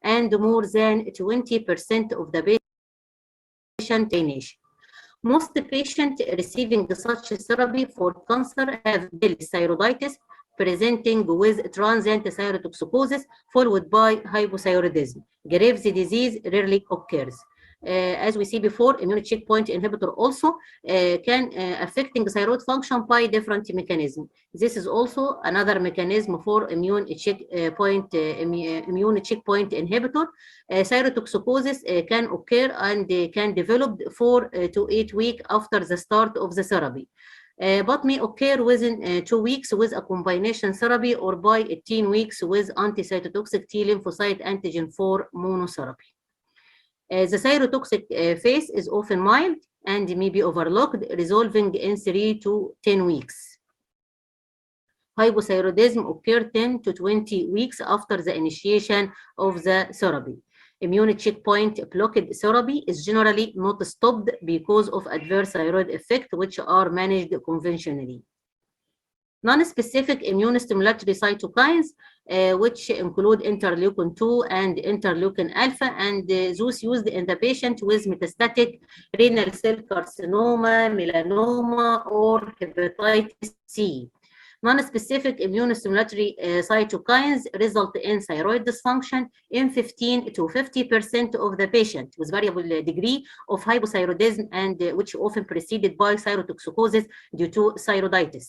and more than 20% of the patient nation. Most patients receiving such therapy for cancer have built thyroiditis presenting with transient thyrotoxicosis followed by hypothyroidism. Graves' disease rarely occurs. As we see before, immune checkpoint inhibitor also can affecting thyroid function by different mechanisms. This is also another mechanism for immune checkpoint inhibitor. Thyrotoxicosis can occur and can develop 4 to 8 weeks after the start of the therapy. But may occur within 2 weeks with a combination therapy or by 18 weeks with anti-cytotoxic T lymphocyte antigen 4 monotherapy. The thyrotoxic phase is often mild and may be overlooked, resolving in 3 to 10 weeks. Hypothyroidism occurs 10 to 20 weeks after the initiation of the therapy. Immune checkpoint blockade therapy is generally not stopped because of adverse thyroid effects, which are managed conventionally. Non-specific immune stimulatory cytokines, which include interleukin-2 and interleukin-alpha, and those used in the patient with metastatic renal cell carcinoma, melanoma, or hepatitis C. Non-specific immunostimulatory cytokines result in thyroid dysfunction in 15 to 50% of the patient with variable degree of hypothyroidism, and which often preceded by thyrotoxicosis due to thyroiditis.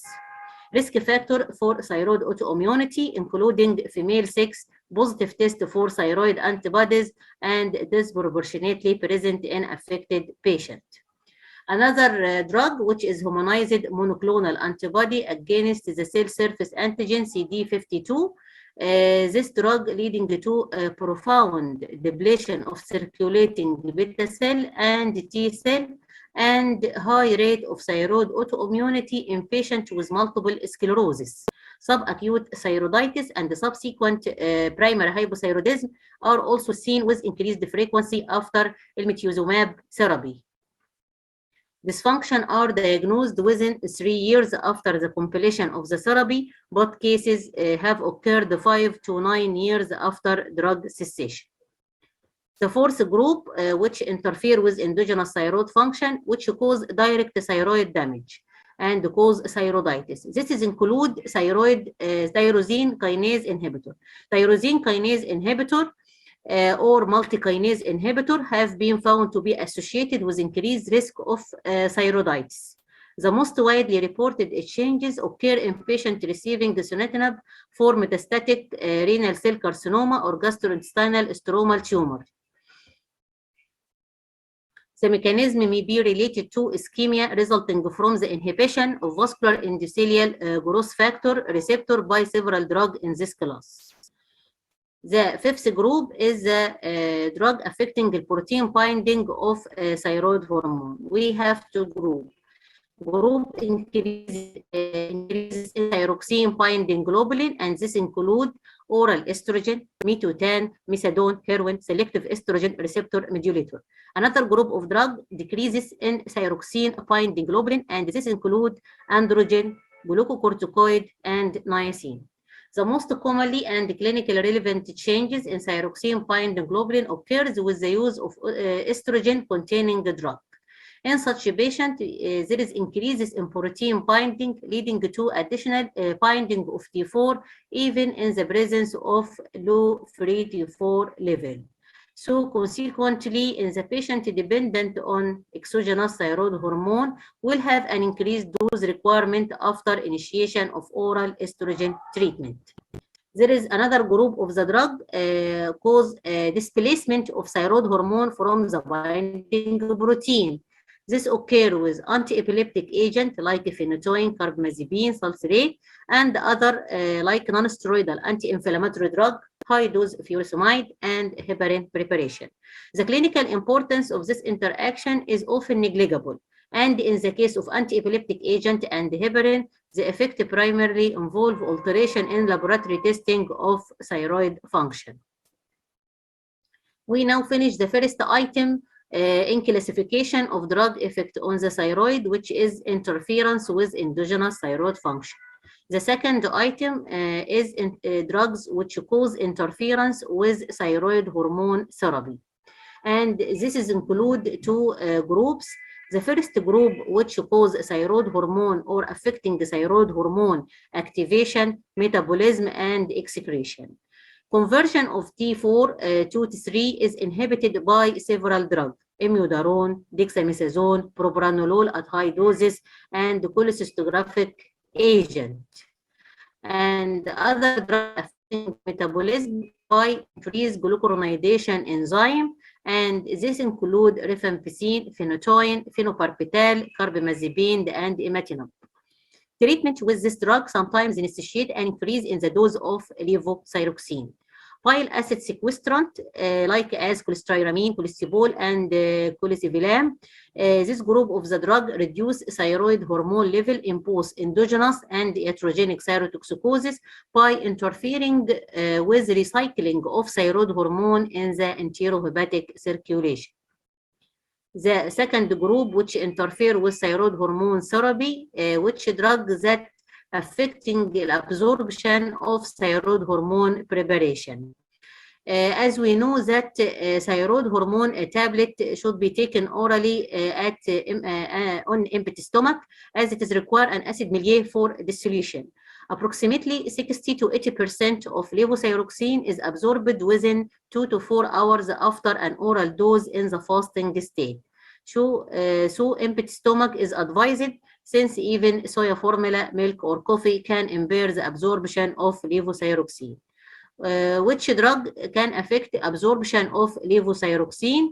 Risk factor for thyroid autoimmunity, including female sex, positive test for thyroid antibodies, and disproportionately present in affected patient. Another drug, which is humanized monoclonal antibody against the cell surface antigen CD52. This drug leading to a profound depletion of circulating beta cell and T cell and high rate of thyroid autoimmunity in patients with multiple sclerosis. Subacute thyroiditis and subsequent primary hypothyroidism are also seen with increased frequency after elmetuzumab therapy. Dysfunction are diagnosed within 3 years after the completion of the therapy, but cases have occurred 5 to 9 years after drug cessation. The fourth group, which interfere with endogenous thyroid function, which cause direct thyroid damage and cause thyroiditis. This is include tyrosine kinase inhibitor. Tyrosine kinase inhibitor or multi-kinase inhibitor have been found to be associated with increased risk of thyroiditis. The most widely reported changes occur in patients receiving sunitinib for metastatic renal cell carcinoma or gastrointestinal stromal tumor. The mechanism may be related to ischemia resulting from the inhibition of vascular endothelial growth factor receptor by several drugs in this class. The fifth group is the drug affecting the protein binding of thyroid hormone. We have two groups. Group increases in thyroxine binding globulin, and this include oral estrogen, methylene, methadone, heroin, selective estrogen receptor modulator. Another group of drug decreases in thyroxine binding globulin, and this include androgen, glucocorticoid, and niacin. The most commonly and clinically relevant changes in thyroxine binding globulin occurs with the use of estrogen containing the drug. In such a patient, there is increases in protein binding, leading to additional binding of T4, even in the presence of low free T4 level. So consequently, in the patient dependent on exogenous thyroid hormone will have an increased dose requirement after initiation of oral estrogen treatment. There is another group of the drug cause displacement of thyroid hormone from the binding protein. This occurs with anti-epileptic agent like phenytoin, carbamazepine, sulfurate, and other like non-steroidal anti-inflammatory drug, high-dose furosemide, and heparin preparation. The clinical importance of this interaction is often negligible, and in the case of anti-epileptic agent and heparin, the effect primarily involve alteration in laboratory testing of thyroid function. We now finish the first item in classification of drug effect on the thyroid, which is interference with endogenous thyroid function. The second item is drugs which cause interference with thyroid hormone therapy. And this is include two groups. The first group, which cause thyroid hormone or affecting the thyroid hormone activation, metabolism, and excretion. Conversion of T4 to T3 is inhibited by several drugs: imidazole, dexamethasone, propranolol at high doses, and cholecystographic agent. And other drugs affecting metabolism by increased glucuronidation enzyme, and this include rifampicin, phenytoin, phenobarbital, carbamazepine, and imatinib. Treatment with this drug sometimes initiate an increase in the dose of levothyroxine. Bile acid sequestrant, like as cholestyramine, cholecystol, and cholecalciferol. This group of the drug reduce thyroid hormone level in both endogenous and iatrogenic thyrotoxicosis by interfering with recycling of thyroid hormone in the enterohepatic circulation. The second group, which interfere with thyroid hormone therapy, which drugs that affecting the absorption of thyroid hormone preparation. As we know that thyroid hormone tablet should be taken orally on empty stomach, as it is require an acid milieu for dissolution. Approximately 60 to 80% of levothyroxine is absorbed within 2 to 4 hours after an oral dose in the fasting state. So empty stomach is advised, since even soya formula, milk, or coffee can impair the absorption of levothyroxine. Which drug can affect absorption of levothyroxine?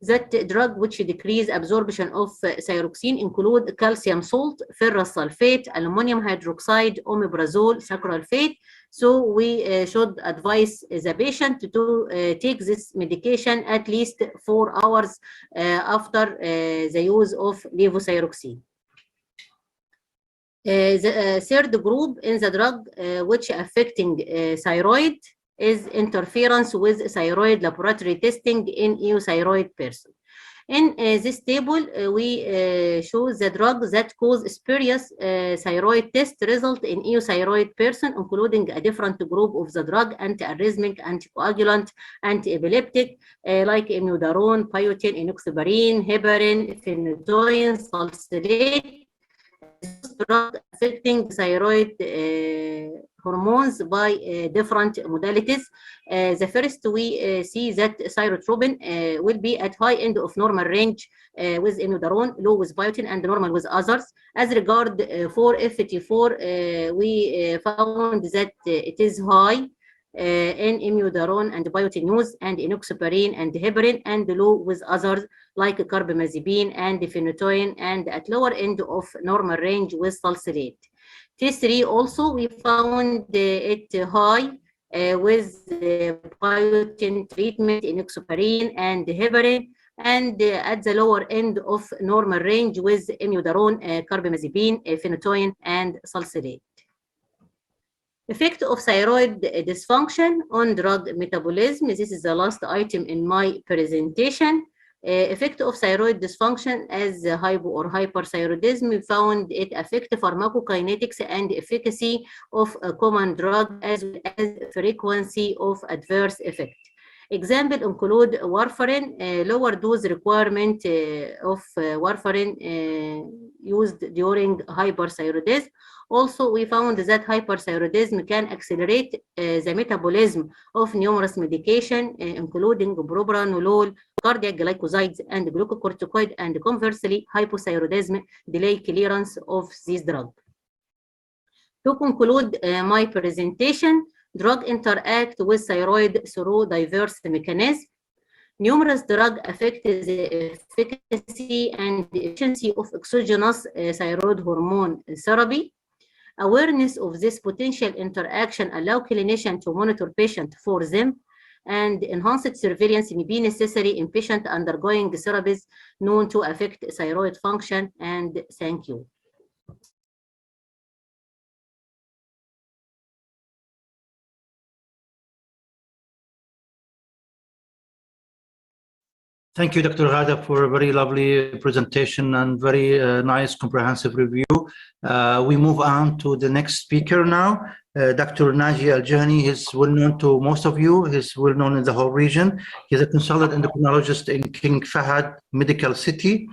That drug which decrease absorption of thyroxine include calcium salt, ferrous sulfate, aluminum hydroxide, omeprazole, sacralfate. So we should advise the patient to take this medication at least 4 hours after the use of levothyroxine. The third group in the drug which affecting thyroid is interference with thyroid laboratory testing in euthyroid person. In this table, we show the drugs that cause spurious thyroid test result in euthyroid person, including a different group of the drug: antiarrhythmic, anticoagulant, antiepileptic, like imidazole, biotin, enoxaparin, heparin, phenytoin, salicylate. Those drugs affecting thyroid hormones by different modalities. The first, we see that thyrotropin will be at high end of normal range with imidazole, low with biotin, and normal with others. As regard for FT4, we found that it is high in imidazole and biotin use, and enoxaparin and heparin, and low with others like carbamazepine and phenytoin, and at lower end of normal range with salicylate. T3 also, we found it high with biotin treatment, enoxaparin, and heparin, and at the lower end of normal range with imidazole, carbamazepine, phenytoin, and salicylate. Effect of thyroid dysfunction on drug metabolism. This is the last item in my presentation. Effect of thyroid dysfunction as hypo or hyperthyroidism. We found it affect pharmacokinetics and efficacy of a common drug, as well as frequency of adverse effect. Example include warfarin, lower dose requirement of warfarin used during hyperthyroidism. Also, we found that hyperthyroidism can accelerate the metabolism of numerous medication, including propranolol, cardiac glycosides, and glucocorticoid, and conversely, hypothyroidism delay clearance of this drug. To conclude my presentation, drug interact with thyroid through diverse mechanisms. Numerous drugs affect the efficacy and efficiency of exogenous thyroid hormone therapy. Awareness of this potential interaction allow clinicians to monitor patients for them, and enhanced surveillance may be necessary in patients undergoing therapies known to affect thyroid function. And thank you. Thank you, Dr. Ghada, for a very lovely presentation and very nice comprehensive review. We move on to the next speaker now. Dr. Naji Al-Jahani is well known to most of you. He's well known in the whole region. He's a consultant endocrinologist in King Fahad Medical City.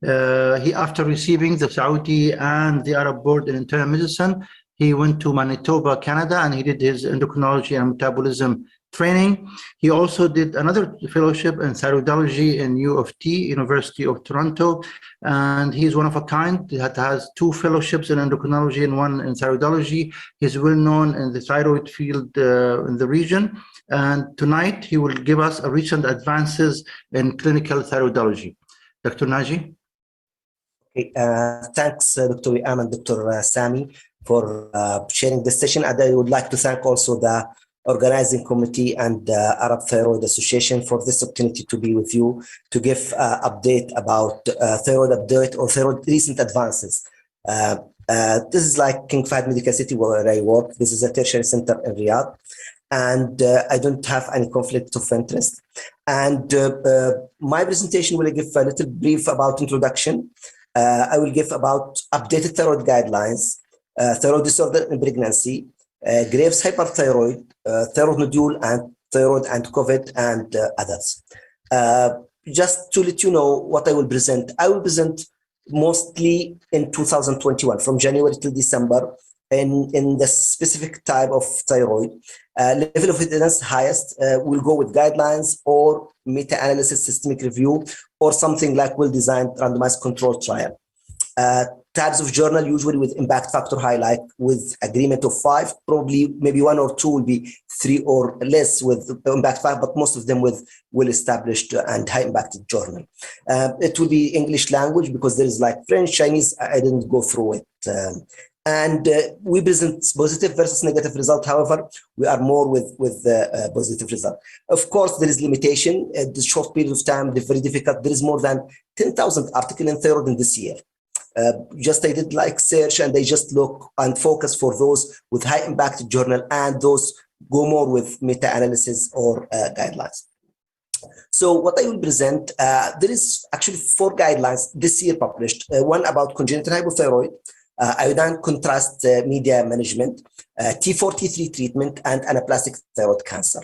After receiving the Saudi and the Arab Board in Internal Medicine, he went to Manitoba, Canada, and he did his endocrinology and metabolism training. He also did another fellowship in thyroidology in U of T, University of Toronto, and he's one of a kind that has 2 fellowships in endocrinology and 1 in thyroidology. He's well known in the thyroid field in the region, and tonight he will give us a recent advances in clinical thyroidology. Dr. Naji? Okay, thanks, Dr. Wiam and Dr. Sami for sharing this session, and I would like to thank also the organizing committee and the Arab Thyroid Association for this opportunity to be with you to give update about thyroid update or thyroid recent advances. This is like King Fahd Medical City where I work. This is a tertiary center in Riyadh, and I don't have any conflict of interest. And my presentation will give a little brief about introduction. I will give about updated thyroid guidelines, thyroid disorder in pregnancy, Graves' hyperthyroid, thyroid nodule, and thyroid and COVID, and others. Just to let you know what I will present mostly in 2021, from January to December, in the specific type of thyroid. Level of evidence highest will go with guidelines or meta-analysis systemic review or something like well-designed randomized control trial. Types of journal usually with impact factor high, like with agreement of 5, probably maybe 1 or 2 will be 3 or less with impact 5, but most of them with well-established and high impacted journal. It will be English language because there is like French, Chinese, I didn't go through it. And we present positive versus negative result. However, we are more with the positive result. Of course, there is limitation at this short period of time. They're very difficult. There is more than 10,000 articles in thyroid in this year. Just I did like search and they just look and focus for those with high impact journal and those go more with meta-analysis or guidelines. So what I will present, there is actually 4 guidelines this year published. One about congenital hypothyroid, iodine contrast media management, T4, T3 treatment, and anaplastic thyroid cancer.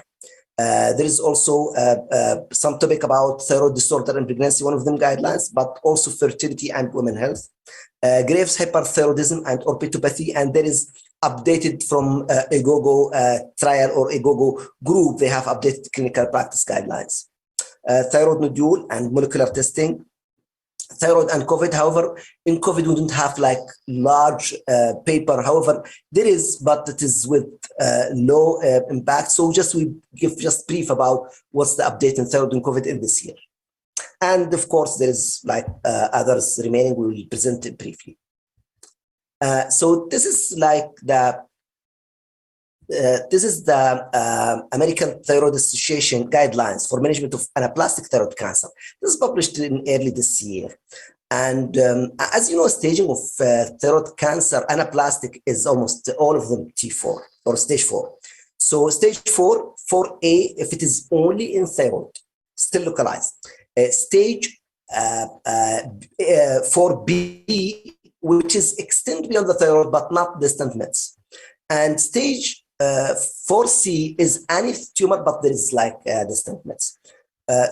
There is also some topic about thyroid disorder and pregnancy, one of them guidelines, but also fertility and women health, Graves' hyperthyroidism and orpitopathy, and there is updated from EGOGO trial or EGOGO group. They have updated clinical practice guidelines. Thyroid nodule and molecular testing, thyroid and COVID. However, in COVID, we don't have like large paper. However, there is, but it is with low impact. So we give just brief about what's the update in thyroid and COVID in this year. And of course, there is like others remaining. We will present it briefly. So this is like the American Thyroid Association guidelines for management of anaplastic thyroid cancer. This is published in early this year. And as you know, staging of thyroid cancer, anaplastic is almost all of them T4 or stage 4. So stage 4, 4A, if it is only in thyroid, still localized. Stage 4B, which is extended beyond the thyroid, but not distant mets. And stage 4C is any tumor, but there is like distant mets.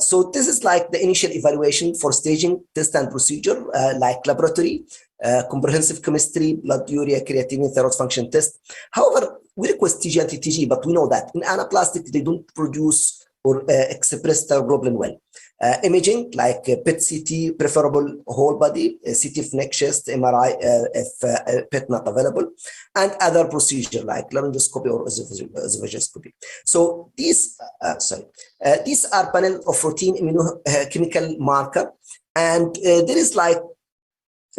So this is like the initial evaluation for staging, test and procedure, like laboratory, comprehensive chemistry, blood urea, creatinine, thyroid function test. However, we request TG and TTG, but we know that in anaplastic, they don't produce or express thyroglobulin well. Imaging like PET-CT, preferable whole body, CT of neck, chest, MRI if PET not available, and other procedure like laryngoscopy or esophagoscopy. So these are panel of routine immunochemical marker, and there is like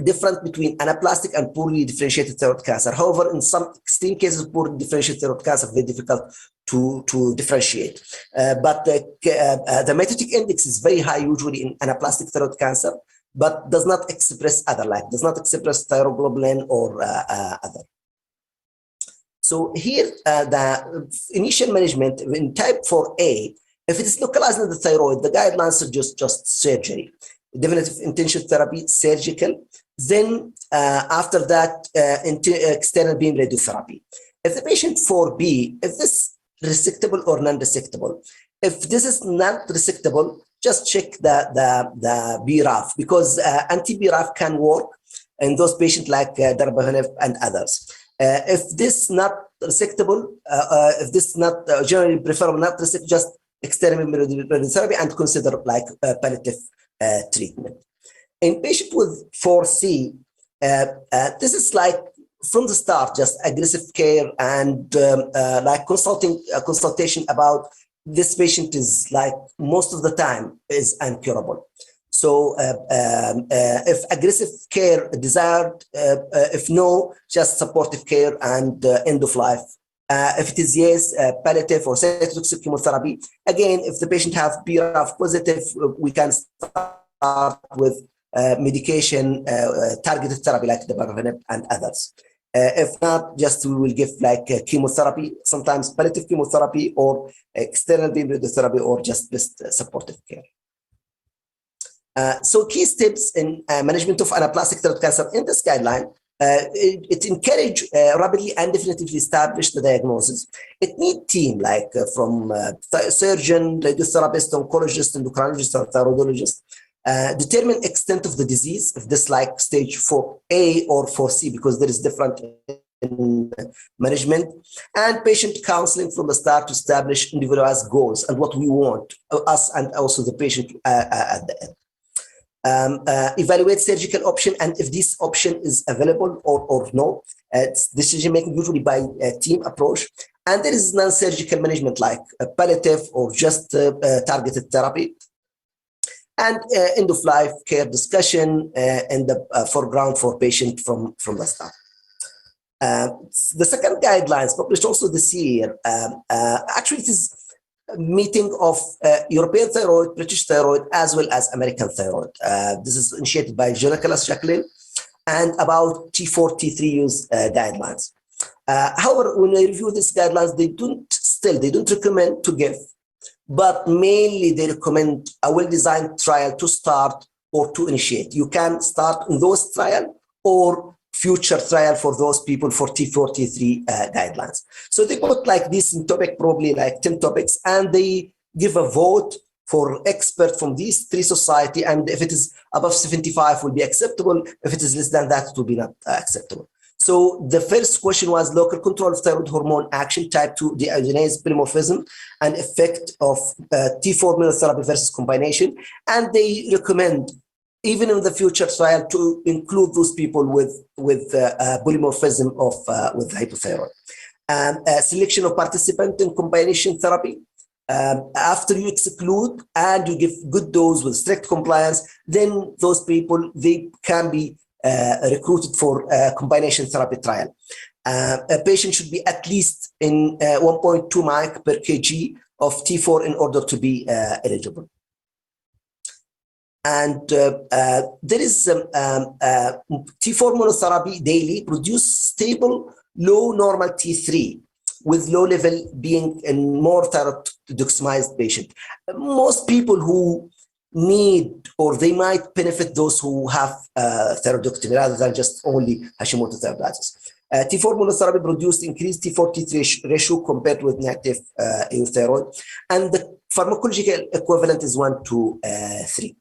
different between anaplastic and poorly differentiated thyroid cancer. However, in some extreme cases of poorly differentiated thyroid cancer, very difficult to differentiate. But the mitotic index is very high usually in anaplastic thyroid cancer, but does not express other, like does not express thyroglobulin or other. So here, the initial management in type 4A If it is localized in the thyroid, the guidelines suggest just surgery, definitive intention therapy, surgical. Then after that, external beam radiotherapy. If the patient 4B, if this resectable or non-resectable, if this is not resectable, just check the BRAF, because anti-BRAF can work in those patients like darbepoetin and others. If this not resectable, if this not generally preferable, not resectable, just external radiotherapy and consider like palliative treatment. In patient with 4C, this is like from the start, just aggressive care and like consultation about this patient is like most of the time is incurable. So if aggressive care desired, if no, just supportive care and end of life. If it is yes, palliative or cytotoxic chemotherapy. Again, if the patient have BRAF positive, we can start with medication, targeted therapy like the darbepoetin and others. If not, just we will give like chemotherapy, sometimes palliative chemotherapy or external beam radiotherapy or just supportive care. So key steps in management of anaplastic thyroid cancer in this guideline, it encourage rapidly and definitively establish the diagnosis. It need team like from surgeon, radiotherapist, oncologist, endocrinologist, or thyroidologist. Determine extent of the disease, if this like stage 4A or 4C, because there is different in management, and patient counseling from the start to establish individualized goals and what we want, us and also the patient at the end. Evaluate surgical option and if this option is available or no. It's decision making usually by a team approach. And there is non-surgical management like palliative or just targeted therapy. And end of life care discussion in the foreground for patient from the start. The second guidelines published also this year, actually it is a meeting of European thyroid, British thyroid, as well as American thyroid. This is initiated by Nicholas Jacqueline and about T4, T3 use guidelines. However, when I review these guidelines, they don't recommend to give, but mainly they recommend a well-designed trial to start or to initiate. You can start in those trials or future trial for those people for T4, T3 guidelines. So they put like this in topic, probably like 10 topics, and they give a vote for expert from these three society. And if it is above 75 will be acceptable. If it is less than that, it will be not acceptable. So the first question was local control of thyroid hormone action, type 2 deiodinase polymorphism, and effect of T4 immunotherapy versus combination. And they recommend, even in the future trial, to include those people with polymorphism of with hypothyroid. Selection of participant in combination therapy. After you exclude and you give good dose with strict compliance, then those people, they can be recruited for combination therapy trial. A patient should be at least in 1.2 mic per kg of T4 in order to be eligible. And there is T4 monotherapy daily produce stable low normal T3 with low level being in more thyroidexomized patient. Most people who need or they might benefit those who have thyroidectomy rather than just only Hashimoto thyroiditis. T4 monotherapy produced increased T4 T3 ratio compared with negative euthyroid, and the pharmacological equivalent is 1 to 3.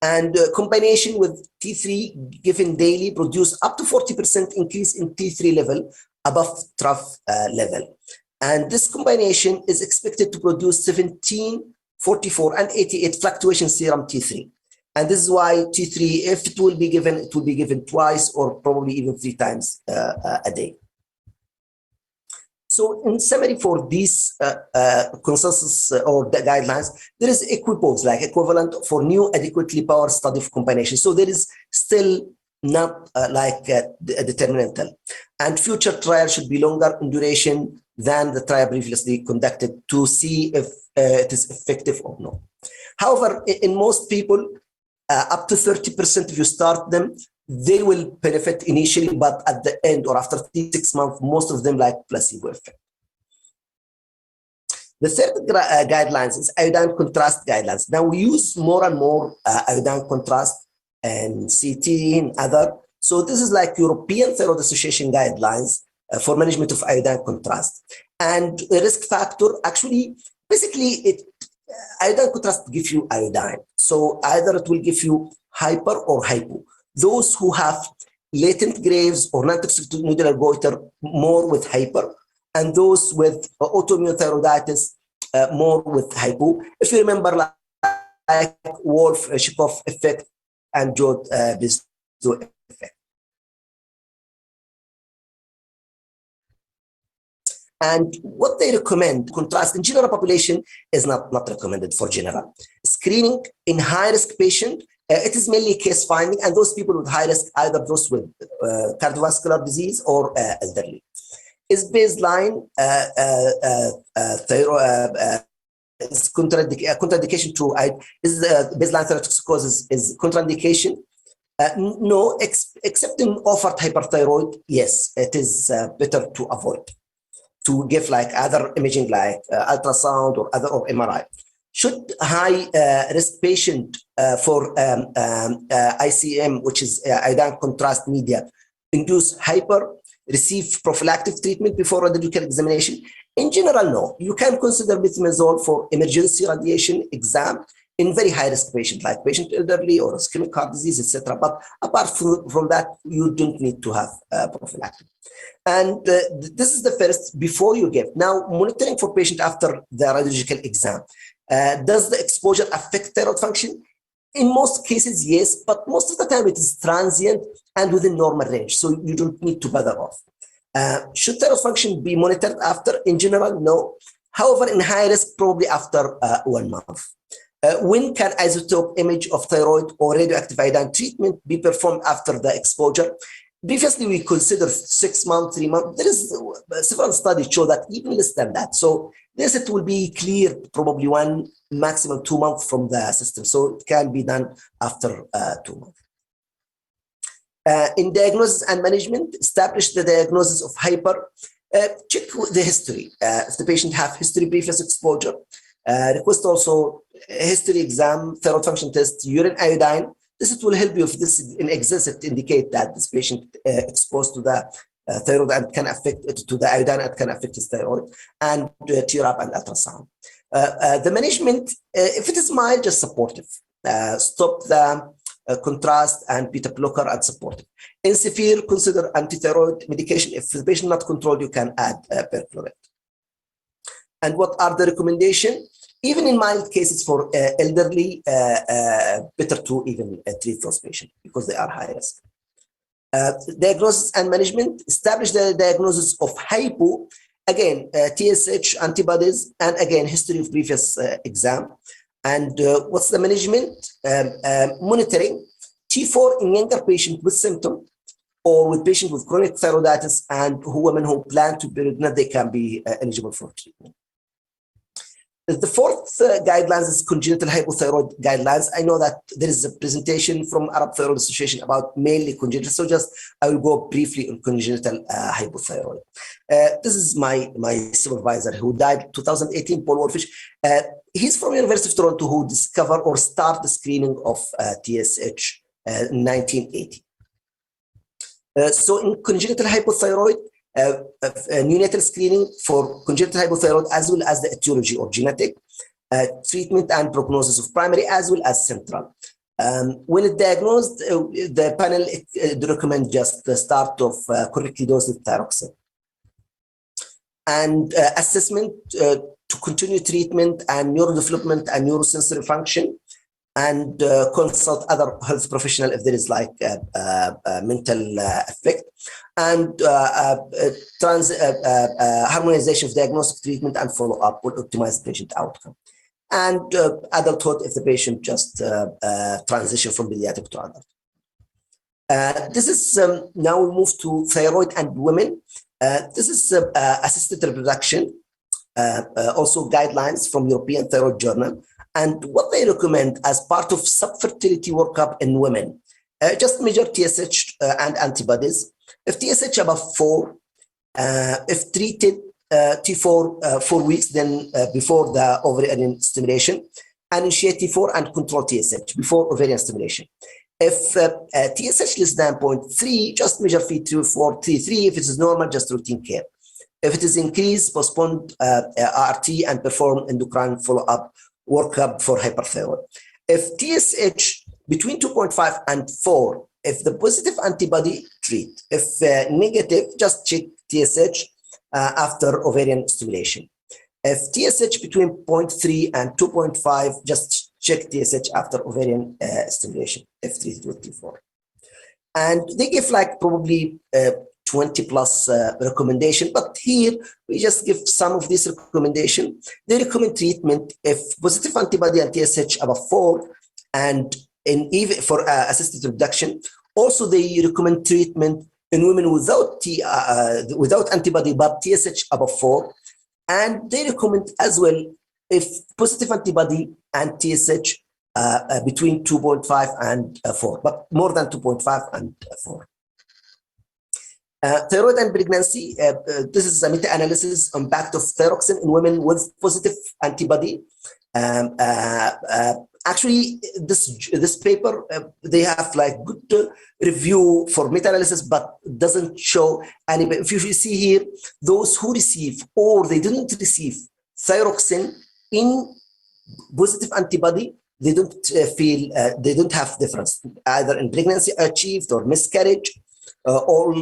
And combination with T3 given daily produce up to 40% increase in T3 level above trough level. And this combination is expected to produce 17, 44, and 88 fluctuation serum T3. And this is why T3, if it will be given twice or probably even 3 times a day. So in summary, for these consensus or the guidelines, there is equipoise, like equivalent for new adequately powered study of combination. So there is still not like determinantal. And future trial should be longer in duration than the trial previously conducted to see if it is effective or not. However, in most people, up to 30% if you start them, they will benefit initially, but at the end or after 6 months, most of them like placebo effect. The third guidelines is iodine contrast guidelines. Now we use more and more iodine contrast and CT and other. So this is like European Thyroid Association guidelines for management of iodine contrast. And the risk factor, actually, basically, iodine contrast gives you iodine. So either it will give you hyper or hypo. Those who have latent Graves or non-toxic nodular goiter, more with hyper, and those with autoimmune thyroiditis, more with hypo. If you remember, like Wolff-Chaikoff effect and Jod-Bizot effect. And what they recommend, contrast in general population is not recommended for general. Screening in high-risk patient, it is mainly case finding, and those people with high risk, either those with cardiovascular disease or elderly. Is baseline thyroid is contraindication to is baseline thyrotoxicosis is contraindication? No, except in offered hyperthyroid, yes, it is better to avoid. To give like other imaging like ultrasound or MRI. Should high risk patient for ICM, which is iodine contrast media, induce hyper, receive prophylactic treatment before radiological examination? In general, no. You can consider methimazole for emergency radiation exam in very high risk patient, like patient elderly or ischemic heart disease, etc. But apart from that, you don't need to have prophylactic. And this is the first before you give. Now, monitoring for patient after the radiological exam. Does the exposure affect thyroid function? In most cases, yes, but most of the time it is transient and within normal range, so you don't need to bother off. Should thyroid function be monitored after? In general, no. However, in high risk, probably after 1 month. When can isotope image of thyroid or radioactive iodine treatment be performed after the exposure? Previously, we considered 6 months, 3 months. There is several studies show that even less than that. So this, it will be cleared probably 1, maximum 2 months from the system. So it can be done after 2 months. In diagnosis and management, establish the diagnosis of hyper. Check the history. If the patient have history previous exposure, request also a history exam, thyroid function test, urine iodine. This will help you if this in excess it indicate that this patient exposed to the thyroid and can affect it to the iodine and can affect his thyroid, and TRAP and ultrasound. The management, if it is mild, just supportive. Stop the contrast and beta blocker and supportive. In severe, consider antithyroid medication. If the patient not controlled, you can add perchlorate. And what are the recommendations? Even in mild cases for elderly, better to even treat those patients because they are high risk. Diagnosis and management, establish the diagnosis of hypo, again, TSH antibodies, and again, history of previous exam. And what's the management? Monitoring T4 in younger patient with symptom or with patient with chronic thyroiditis and women who plan to be pregnant, they can be eligible for treatment. The fourth guidelines is congenital hypothyroid guidelines. I know that there is a presentation from Arab Thyroid Association about mainly congenital, so just I will go briefly on congenital hypothyroid. This is my supervisor who died 2018, Paul Wolfish. He's from University of Toronto who discovered or started the screening of TSH in 1980. So in congenital hypothyroid, neonatal screening for congenital hypothyroid as well as the etiology or genetic, treatment and prognosis of primary as well as central. When it's diagnosed, the panel recommend just the start of correctly dosed thyroxine. And assessment to continue treatment and neurodevelopment and neurosensory function, and consult other health professional if there is like mental effect, and harmonization of diagnostic treatment and follow-up will optimize patient outcome. And adulthood if the patient just transition from pediatric to adult. This is now we move to thyroid and women. This is assisted reproduction, also guidelines from European Thyroid Journal. And what they recommend as part of subfertility workup in women, just measure TSH and antibodies. If TSH above 4, if treated, T4 4 weeks, then before the ovarian stimulation, and initiate T4 and control TSH before ovarian stimulation. If TSH less than 0.3, just measure T4, T3. If it is normal, just routine care. If it is increased, postpone RT and perform endocrine follow-up workup for hyperthyroid. If TSH between 2.5 and 4, if the positive antibody, treat. If negative, just check TSH after ovarian stimulation. If TSH between 0.3 and 2.5, just check TSH after ovarian stimulation, if treated with T4. And they give like probably 20 plus recommendation, but here we just give some of this recommendation. They recommend treatment if positive antibody and TSH above 4, and even for assisted reduction. Also, they recommend treatment in women without without antibody but TSH above 4, and they recommend as well if positive antibody and TSH between 2.5 and 4, but more than 2.5 and 4. Thyroid and pregnancy. This is a meta-analysis on impact of thyroxine in women with positive antibody. Actually, this paper, they have like good review for meta-analysis, but doesn't show any. If you see here, those who receive or they didn't receive thyroxine in positive antibody, they don't feel, they don't have difference either in pregnancy achieved or miscarriage, or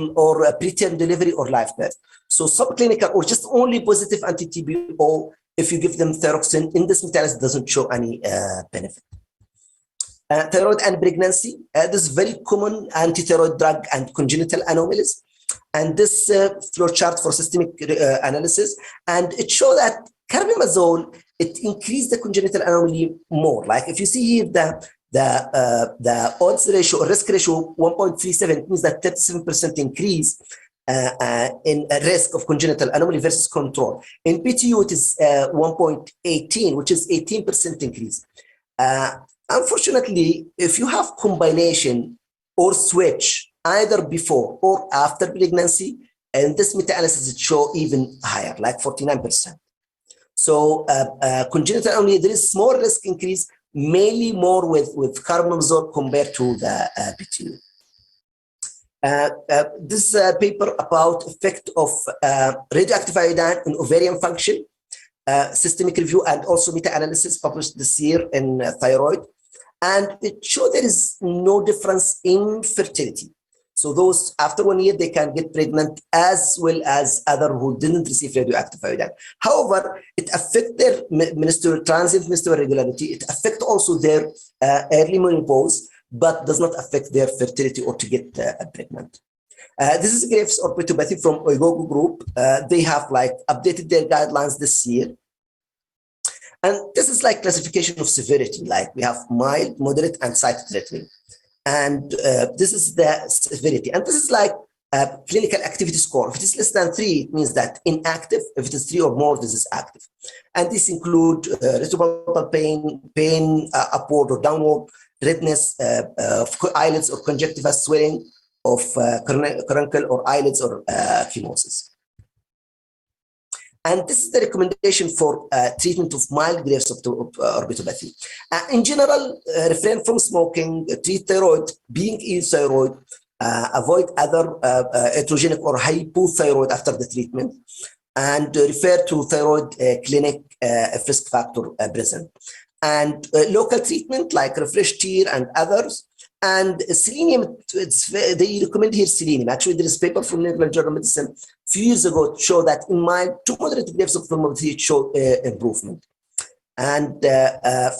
preterm delivery or live birth. So subclinical or just only positive anti-TBO, if you give them thyroxine in this meta-analysis, doesn't show any benefit. Thyroid and pregnancy. This is very common anti-thyroid drug and congenital anomalies. And this flow chart for systemic analysis, and it shows that carbimazole, it increased the congenital anomaly more. Like if you see here the odds ratio or risk ratio 1.37 means that 37% increase in a risk of congenital anomaly versus control. In PTU, it is 1.18, which is 18% increase. Unfortunately, if you have combination or switch either before or after pregnancy, and this meta-analysis it show even higher, like 49%. So congenital anomaly, there is small risk increase, mainly more with carbimazole compared to the PTU. This paper about effect of radioactive iodine in ovarian function, systemic review, and also meta-analysis published this year in Thyroid. And it showed there is no difference in fertility. So those after 1 year, they can get pregnant as well as other who didn't receive radioactive iodine. However, it affects their transient menstrual regularity. It affects also their early menopause, but does not affect their fertility or to get pregnant. This is Graves or Pathophysiology from Oigogo group. They have like updated their guidelines this year. And this is like classification of severity, like we have mild, moderate, and site-threatening. And this is the severity. And this is like a clinical activity score. If it is less than 3, it means that inactive. If it is 3 or more, this is active. And this include retrobulbar pain, upward or downward, redness of eyelids or conjunctival swelling of caruncle or eyelids or phimosis. And this is the recommendation for treatment of mild Graves' orbitopathy. In general, refrain from smoking, treat thyroid, being euthyroid, avoid other heterogenic or hypothyroid after the treatment, and refer to thyroid clinic if risk factor present. And local treatment like refresh tear and others. And selenium, they recommend here selenium. Actually, there is a paper from Neurological Journal of Medicine a few years ago to show that in mild to moderate Graves' orbitopathy, it showed improvement. And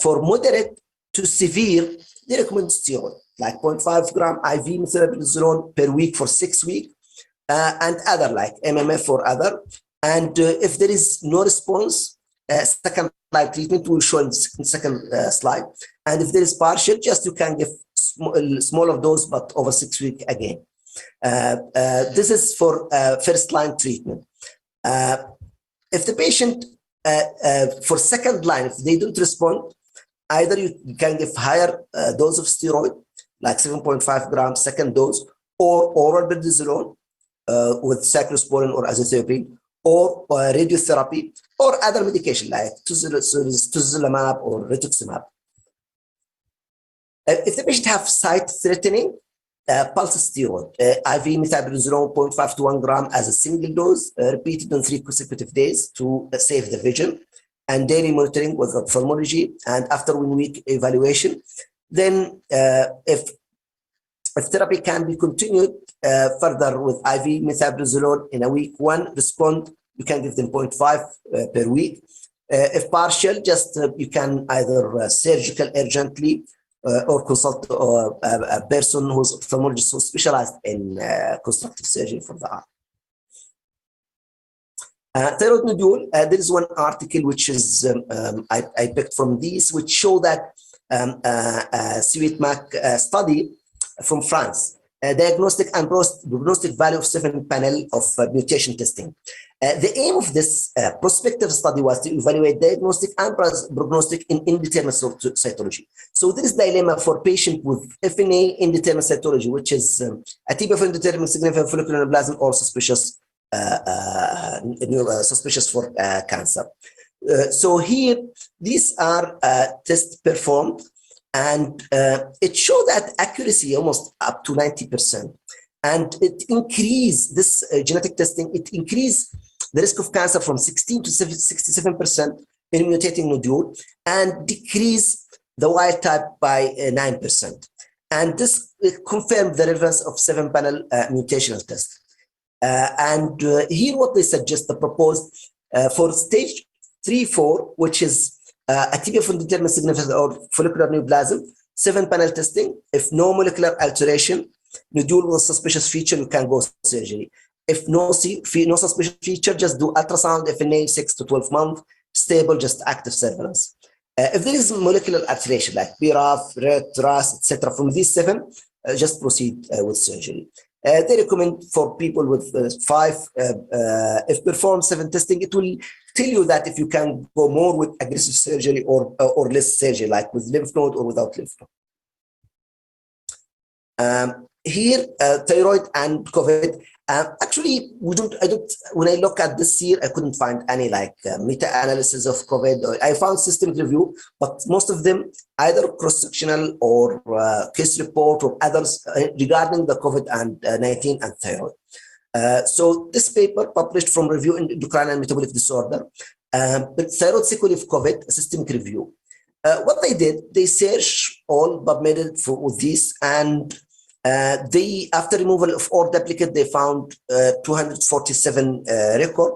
for moderate to severe, they recommend steroid, like 0.5 gram IV methylprednisolone per week for 6 weeks, and other like MMF or other. And if there is no response, second line treatment will show in the second slide. And if there is partial, just you can give smaller dose, but over 6 weeks again. This is for first line treatment. If the patient, for second line, if they don't respond, either you can give higher dose of steroid, like 7.5 grams second dose, or oral prednisolone with cyclosporin or azathioprine, or radiotherapy, or other medication like tuzilumab or rituximab. If the patient have sight-threatening pulse steroid, IV methylprednisolone 0.5 to 1 gram as a single dose, repeated on 3 consecutive days to save the vision, and daily monitoring with ophthalmology, and after 1 week evaluation. Then if therapy can be continued further with IV methylprednisolone in a week 1 respond, you can give them 0.5 per week. If partial, just you can either surgical urgently or consult a person who's ophthalmologist who's specialized in constructive surgery for the eye. Thyroid nodule, there is one article which is, I picked from these, which show that Sweetmack study from France, diagnostic and prognostic value of 7-panel of mutation testing. The aim of this prospective study was to evaluate diagnostic and prognostic in indeterminate cytology. So this dilemma for patient with FNA indeterminate cytology, which is a type of indeterminate significant follicular neoplasm or suspicious for cancer. So here, these are tests performed, and it showed that accuracy almost up to 90%. And it increased this genetic testing, it increased the risk of cancer from 16 to 67% in mutating nodule, and decrease the wild type by 9%. And this confirmed the relevance of 7-panel mutational test. And here what they suggest, the proposed for stage 3-4, which is a type of indeterminate significant or follicular neoplasm, 7-panel testing. If no molecular alteration, nodule with suspicious feature, you can go surgery. If no suspicious feature, just do ultrasound, FNA 6 to 12 months, stable, just active surveillance. If there is molecular alteration like BRAF, RET, RAS, etc., from these 7, just proceed with surgery. They recommend for people with 5, if perform 7 testing, it will tell you that if you can go more with aggressive surgery or less surgery, like with lymph node or without lymph node. Here, thyroid and COVID. Actually, when I look at this year, I couldn't find any like meta-analysis of COVID. I found systemic review, but most of them either cross-sectional or case report or others regarding the COVID-19 and thyroid. So this paper published from Review in Endocrine and Metabolic Disorder, but thyroid sequelae of COVID, a systemic review. What they did, they searched all PubMed with this, and they, after removal of all duplicate, they found 247 record,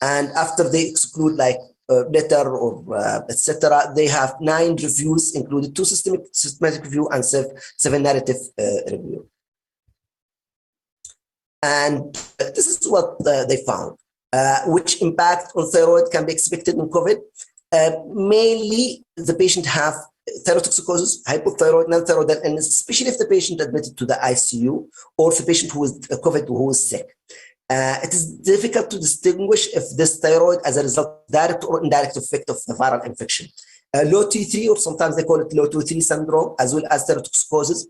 and after they exclude like letter or etc., they have 9 reviews, included 2 systematic review and 7 narrative review. And this is what they found, which impact on thyroid can be expected in COVID. Mainly, the patient have thyrotoxicosis, hypothyroid, non-thyroid illness, especially if the patient admitted to the ICU or if the patient who is COVID who is sick. It is difficult to distinguish if this thyroid as a result direct or indirect effect of the viral infection. Low T3, or sometimes they call it low T3 syndrome, as well as thyrotoxicosis,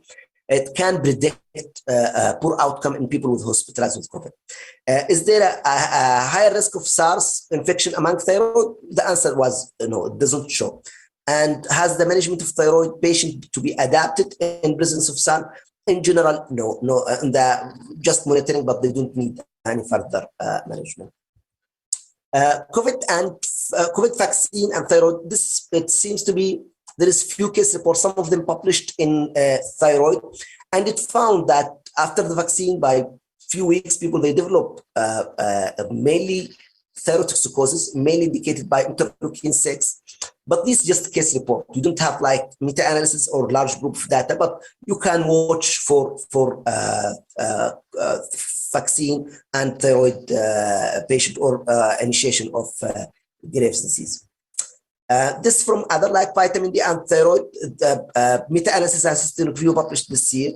it can predict poor outcome in people with hospitalized with COVID. Is there a higher risk of SARS infection among thyroid? The answer was no, it doesn't show. And has the management of thyroid patient to be adapted in presence of SARS? In general, no, and just monitoring, but they don't need any further management. COVID and COVID vaccine and thyroid, this, it seems to be, there is few case reports, some of them published in thyroid, and it found that after the vaccine, by few weeks, people, they develop mainly thyrotoxicosis, mainly indicated by interleukin 6. But this is just case report. You don't have like meta-analysis or large group of data, but you can watch for vaccine and thyroid patient or initiation of Graves' disease. This from other like vitamin D and thyroid, meta-analysis and systemic review published this year.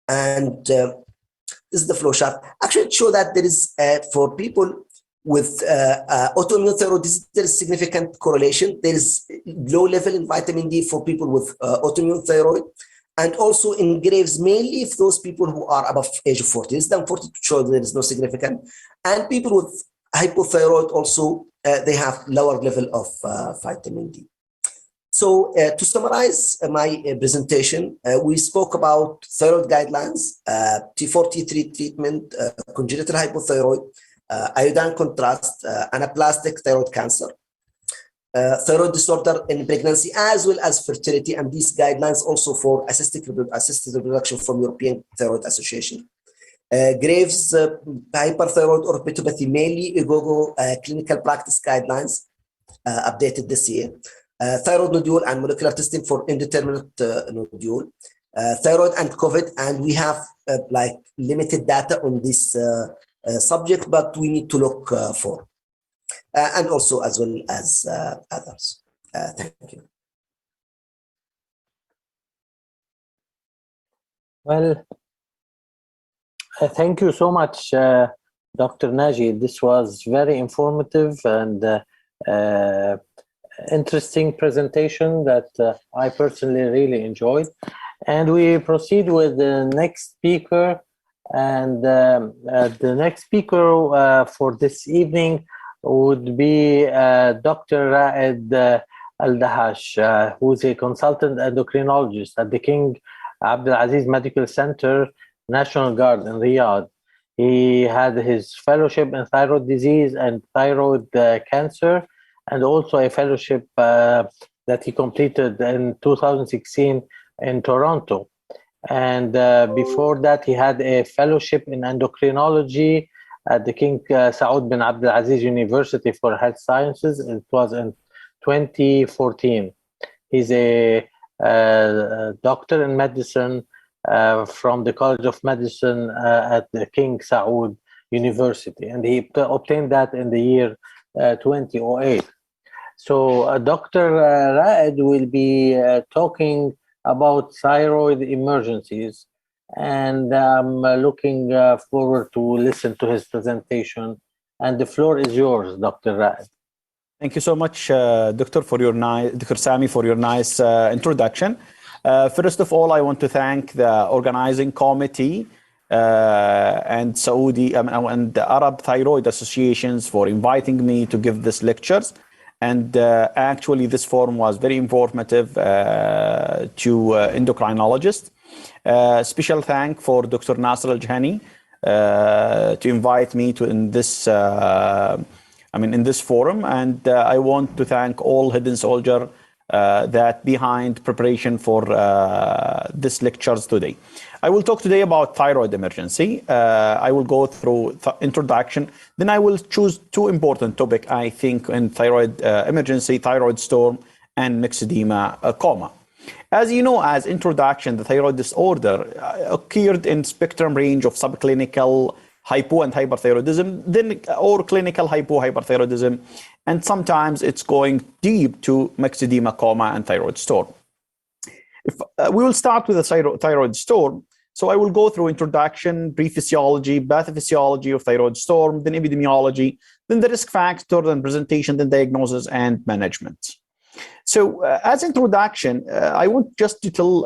And this is the flow chart. Actually, it shows that there is, for people with autoimmune thyroid disease, there is significant correlation. There is low level in vitamin D for people with autoimmune thyroid, and also in Graves, mainly if those people who are above age of 40. It's done 40 to show there is no significant. And people with Hypothyroid also, they have lower level of vitamin D. So to summarize my presentation, we spoke about thyroid guidelines, T4, T3 treatment, congenital hypothyroid, iodine contrast, anaplastic thyroid cancer, thyroid disorder in pregnancy, as well as fertility, and these guidelines also for assisted reproduction from European Thyroid Association. Graves, hyperthyroid orbitopathy, mainly Igogo clinical practice guidelines, updated this year. Thyroid nodule and molecular testing for indeterminate nodule. Thyroid and COVID, and we have like limited data on this subject, but we need to look for. And also as well as others. Thank you. Well, thank you so much, Dr. Naji. This was very informative and interesting presentation that I personally really enjoyed. And we proceed with the next speaker. And the next speaker for this evening would be Dr. Raed Al-Dahash, who is a consultant endocrinologist at the King Abdulaziz Medical Center, National Guard in Riyadh. He had his fellowship in thyroid disease and thyroid cancer, and also a fellowship that he completed in 2016 in Toronto. And before that, he had a fellowship in endocrinology at the King Saud bin Abdulaziz University for Health Sciences. It was in 2014. He's a doctor in medicine from the College of Medicine at the King Saud University, and he obtained that in the year 2008. So Dr. Raed will be talking about thyroid emergencies, and I'm looking forward to listen to his presentation. And the floor is yours, Dr. Raed. Thank you so much, Dr. Dr. Sami, for your nice introduction. First of all, I want to thank the organizing committee and Saudi and the Arab Thyroid Associations for inviting me to give these lectures. And actually, this forum was very informative to endocrinologists. Special thank for Dr. Nasser Al-Jhani to invite me to in this forum. And I want to thank all hidden soldier that behind preparation for this lectures today. I will talk today about thyroid emergency. I will go through introduction. Then I will choose two important topics, I think, in thyroid emergency, thyroid storm, and Maxidemacoma. As you know, as introduction, the thyroid disorder occurred in spectrum range of subclinical hypo and hyperthyroidism, then or clinical hypohyperthyroidism, and sometimes it's going deep to Maxidemacoma and thyroid storm. We will start with the thyroid storm. So I will go through introduction, brief physiology, pathophysiology of thyroid storm, then epidemiology, then the risk factor, then presentation, then diagnosis and management. So as introduction, I want just to tell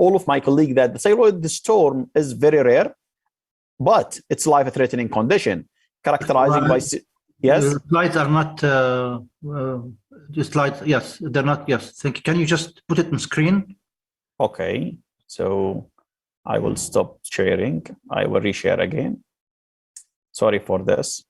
all of my colleagues that the thyroid storm is very rare, but it's life-threatening condition characterizing by... Yes? The slides are not... the slides, yes, they're not... Yes, thank you. Can you just put it on screen? Okay, so I will stop sharing. I will reshare again. Sorry for this.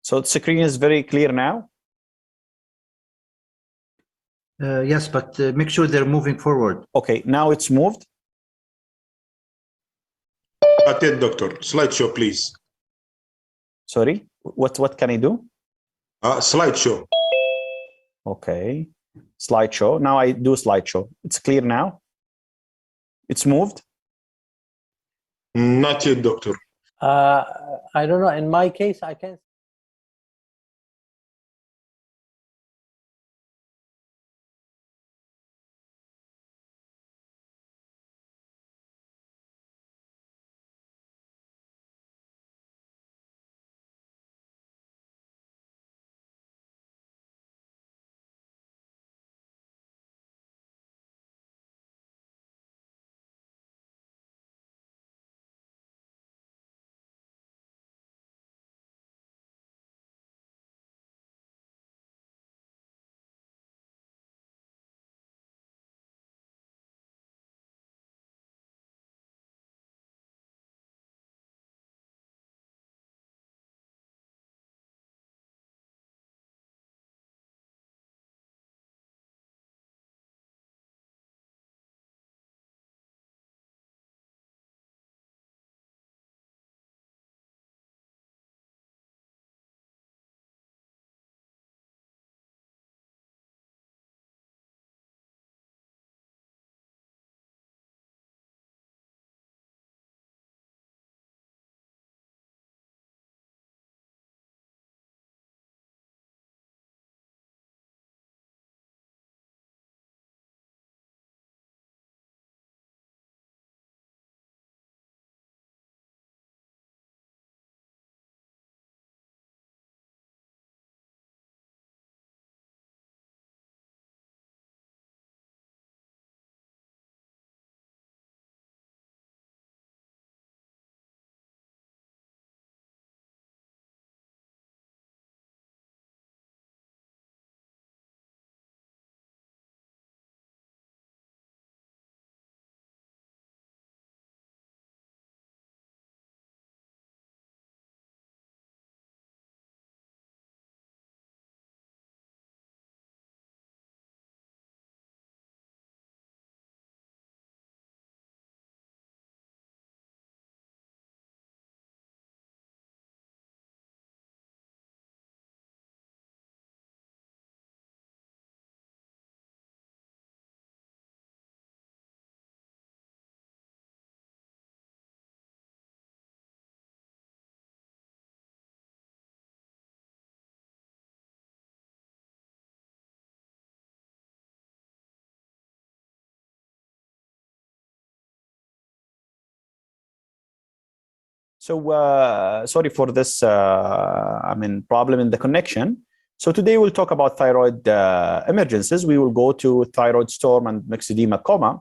So the screen is very clear now? Yes, but make sure they're moving forward. Okay, now it's moved. Not yet, doctor. Slideshow, please. Sorry, what can I do? Slideshow. Okay, slideshow. Now I do slideshow. It's clear now? It's moved? Not yet, doctor. I don't know. In my case, I can Sorry for this, problem in the connection. So today we'll talk about thyroid emergencies. We will go to thyroid storm and Maxidemacoma.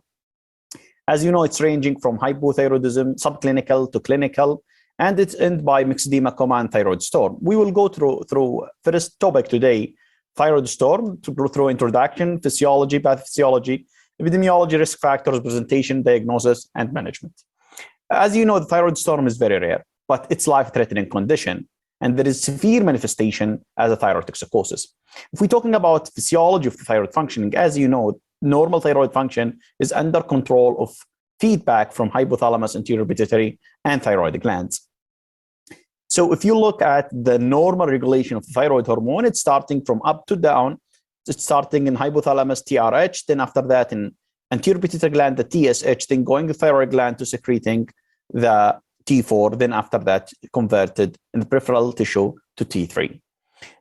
As you know, it's ranging from hypothyroidism, subclinical to clinical, and it's ended by Maxidemacoma and thyroid storm. We will go through first topic today, thyroid storm, to go through introduction, physiology, pathophysiology, epidemiology, risk factors, presentation, diagnosis, and management. As you know, the thyroid storm is very rare, but it's life-threatening condition, and there is severe manifestation as a thyroid toxicosis. If we're talking about physiology of the thyroid functioning, as you know, normal thyroid function is under control of feedback from hypothalamus, anterior pituitary, and thyroid glands. So if you look at the normal regulation of the thyroid hormone, it's starting from up to down. It's starting in hypothalamus, TRH, then after that in anterior pituitary gland, the TSH, then going to thyroid gland to secreting the T4, then after that converted in the peripheral tissue to T3.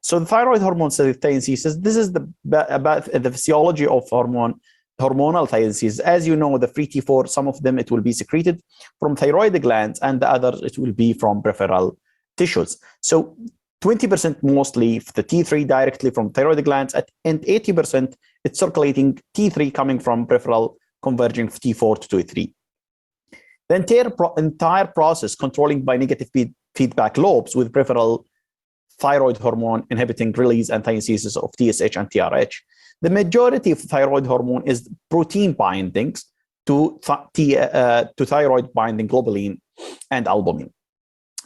So the thyroid hormone thyroidesis, this is about the physiology of hormonal thyroidesis. As you know, the free T4, some of them it will be secreted from thyroid glands, and the others it will be from peripheral tissues. So 20% mostly the T3 directly from thyroid glands, and 80% it's circulating T3 coming from peripheral, converging T4 to T3. The entire process controlling by negative feedback lobes with peripheral thyroid hormone inhibiting release and thyroidesis of TSH and TRH. The majority of thyroid hormone is protein bindings to thyroid binding globulin and albumin.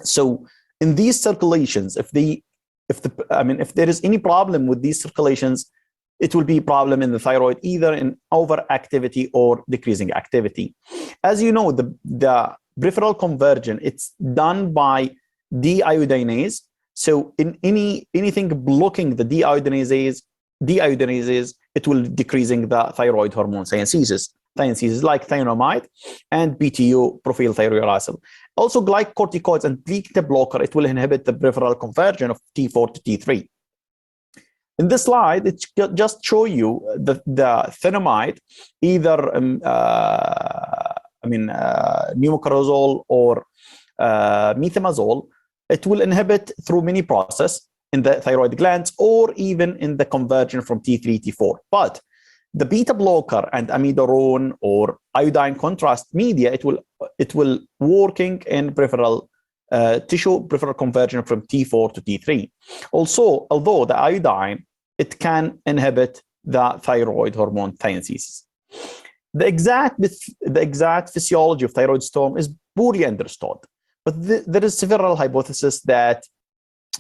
So in these circulations, if there is any problem with these circulations, it will be a problem in the thyroid, either in overactivity or decreasing activity. As you know, the peripheral conversion, it's done by deiodinase. So in anything blocking the deiodinases, it will decreasing the thyroid hormone synthesis like thionamide and BTU, propyl thiouracil. Also, glycocorticoids and beta blocker, it will inhibit the peripheral conversion of T4 to T3. In this slide, it just show you the thionamide, either numocorozole or methimazole. It will inhibit through many processes in the thyroid glands or even in the conversion from T3 T4. But the beta blocker and amiodarone or iodine contrast media, it will working in peripheral tissue, peripheral conversion from T4 to T3. Also, although the iodine, it can inhibit the thyroid hormone thyroidesis. The exact physiology of thyroid storm is poorly understood, but there is several hypotheses that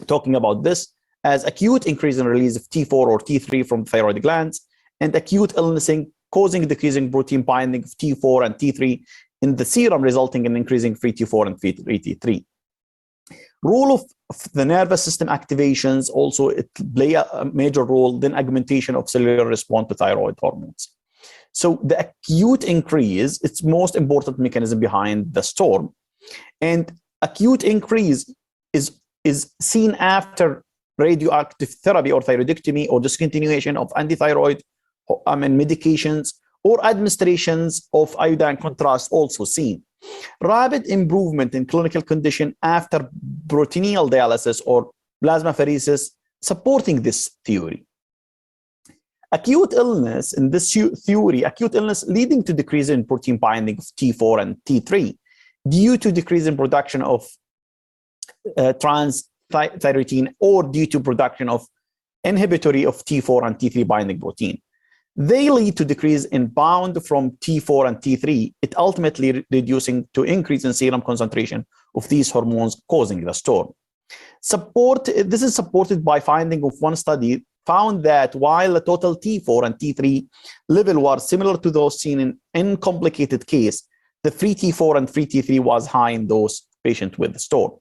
talking about this as acute increase in release of T4 or T3 from thyroid glands, and acute illnessing causing decreasing protein binding of T4 and T3 in the serum, resulting in increasing free T4 and free T3. Role of the nervous system activations also, it play a major role, then augmentation of cellular response to thyroid hormones. So the acute increase, it's most important mechanism behind the storm, and acute increase is seen after radioactive therapy or thyroidectomy or discontinuation of antithyroid medications or administrations of iodine contrast also seen. Rapid improvement in clinical condition after peritoneal dialysis or plasmapheresis supporting this theory. Acute illness in this theory, acute illness leading to decrease in protein binding of T4 and T3 due to decrease in production of transthyretin or due to production of inhibitory of T4 and T3 binding protein. They lead to decrease in bound from T4 and T3, it ultimately reducing to increase in serum concentration of these hormones causing the storm. This is supported by finding of one study found that while the total T4 and T3 level were similar to those seen in uncomplicated case, the free T4 and free T3 was high in those patients with the storm.